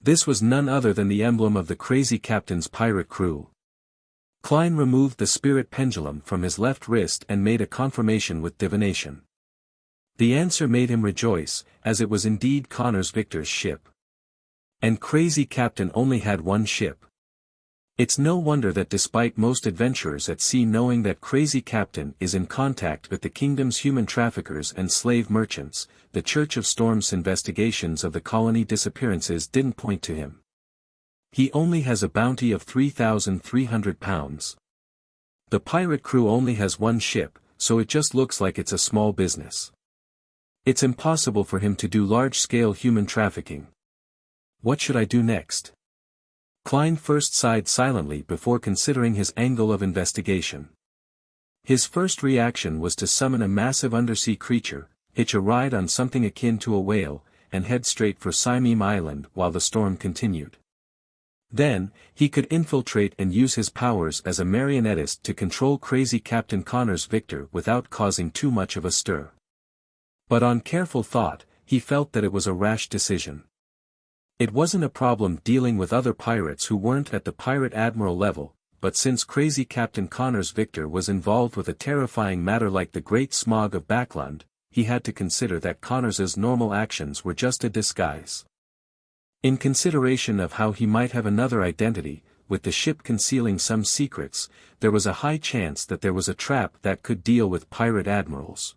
This was none other than the emblem of the crazy captain's pirate crew. Klein removed the spirit pendulum from his left wrist and made a confirmation with divination. The answer made him rejoice, as it was indeed Connors Victor's ship. And Crazy Captain only had 1 ship. It's no wonder that despite most adventurers at sea knowing that Crazy Captain is in contact with the kingdom's human traffickers and slave merchants, the Church of Storm's investigations of the colony disappearances didn't point to him. He only has a bounty of 3,300 pounds. The pirate crew only has 1 ship, so it just looks like it's a small business. It's impossible for him to do large-scale human trafficking. What should I do next? Klein first sighed silently before considering his angle of investigation. His first reaction was to summon a massive undersea creature, hitch a ride on something akin to a whale, and head straight for Simeem Island while the storm continued. Then, he could infiltrate and use his powers as a marionettist to control crazy Captain Connors Victor without causing too much of a stir. But on careful thought, he felt that it was a rash decision. It wasn't a problem dealing with other pirates who weren't at the pirate admiral level, but since crazy Captain Connors Victor was involved with a terrifying matter like the Great Smog of Backland, he had to consider that Connors's normal actions were just a disguise. In consideration of how he might have another identity, with the ship concealing some secrets, there was a high chance that there was a trap that could deal with pirate admirals.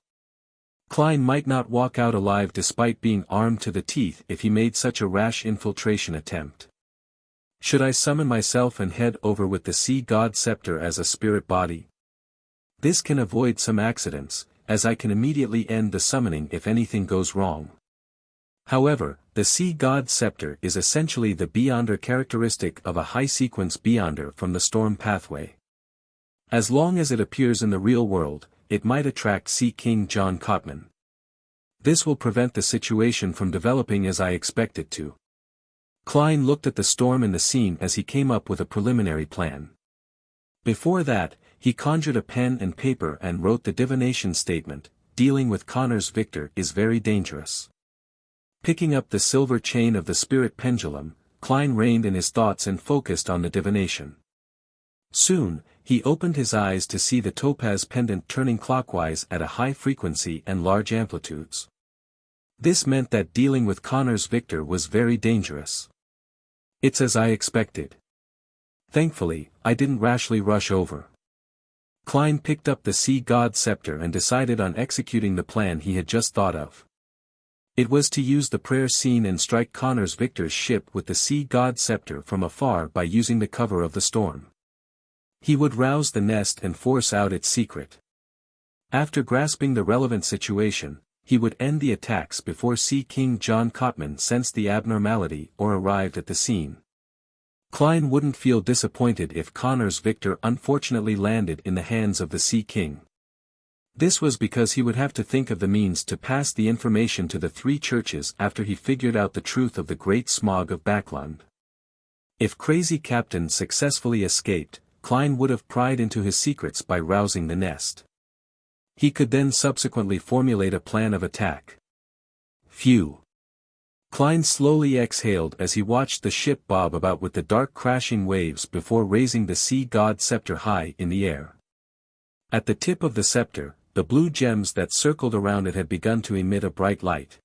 Klein might not walk out alive despite being armed to the teeth if he made such a rash infiltration attempt. Should I summon myself and head over with the Sea God Scepter as a spirit body? This can avoid some accidents, as I can immediately end the summoning if anything goes wrong. However, the Sea God Scepter is essentially the Beyonder characteristic of a high-sequence Beyonder from the Storm pathway. As long as it appears in the real world, it might attract Sea King John Cotman. This will prevent the situation from developing as I expect it to. Klein looked at the storm in the scene as he came up with a preliminary plan. Before that, he conjured a pen and paper and wrote the divination statement, "Dealing with Connors Victor is very dangerous." Picking up the silver chain of the spirit pendulum, Klein reined in his thoughts and focused on the divination. Soon, he opened his eyes to see the topaz pendant turning clockwise at a high frequency and large amplitudes. This meant that dealing with Connors Victor was very dangerous. It's as I expected. Thankfully, I didn't rashly rush over. Klein picked up the Sea God Scepter and decided on executing the plan he had just thought of. It was to use the prayer scene and strike Connors Victor's ship with the Sea God Scepter from afar by using the cover of the storm. He would rouse the nest and force out its secret. After grasping the relevant situation, he would end the attacks before Sea King John Cotman sensed the abnormality or arrived at the scene. Klein wouldn't feel disappointed if Connors Victor unfortunately landed in the hands of the Sea King. This was because he would have to think of the means to pass the information to the three churches after he figured out the truth of the Great Smog of Backland. If Crazy Captain successfully escaped, Klein would have pried into his secrets by rousing the nest. He could then subsequently formulate a plan of attack. Phew. Klein slowly exhaled as he watched the ship bob about with the dark crashing waves before raising the Sea God Scepter high in the air. At the tip of the scepter, the blue gems that circled around it had begun to emit a bright light.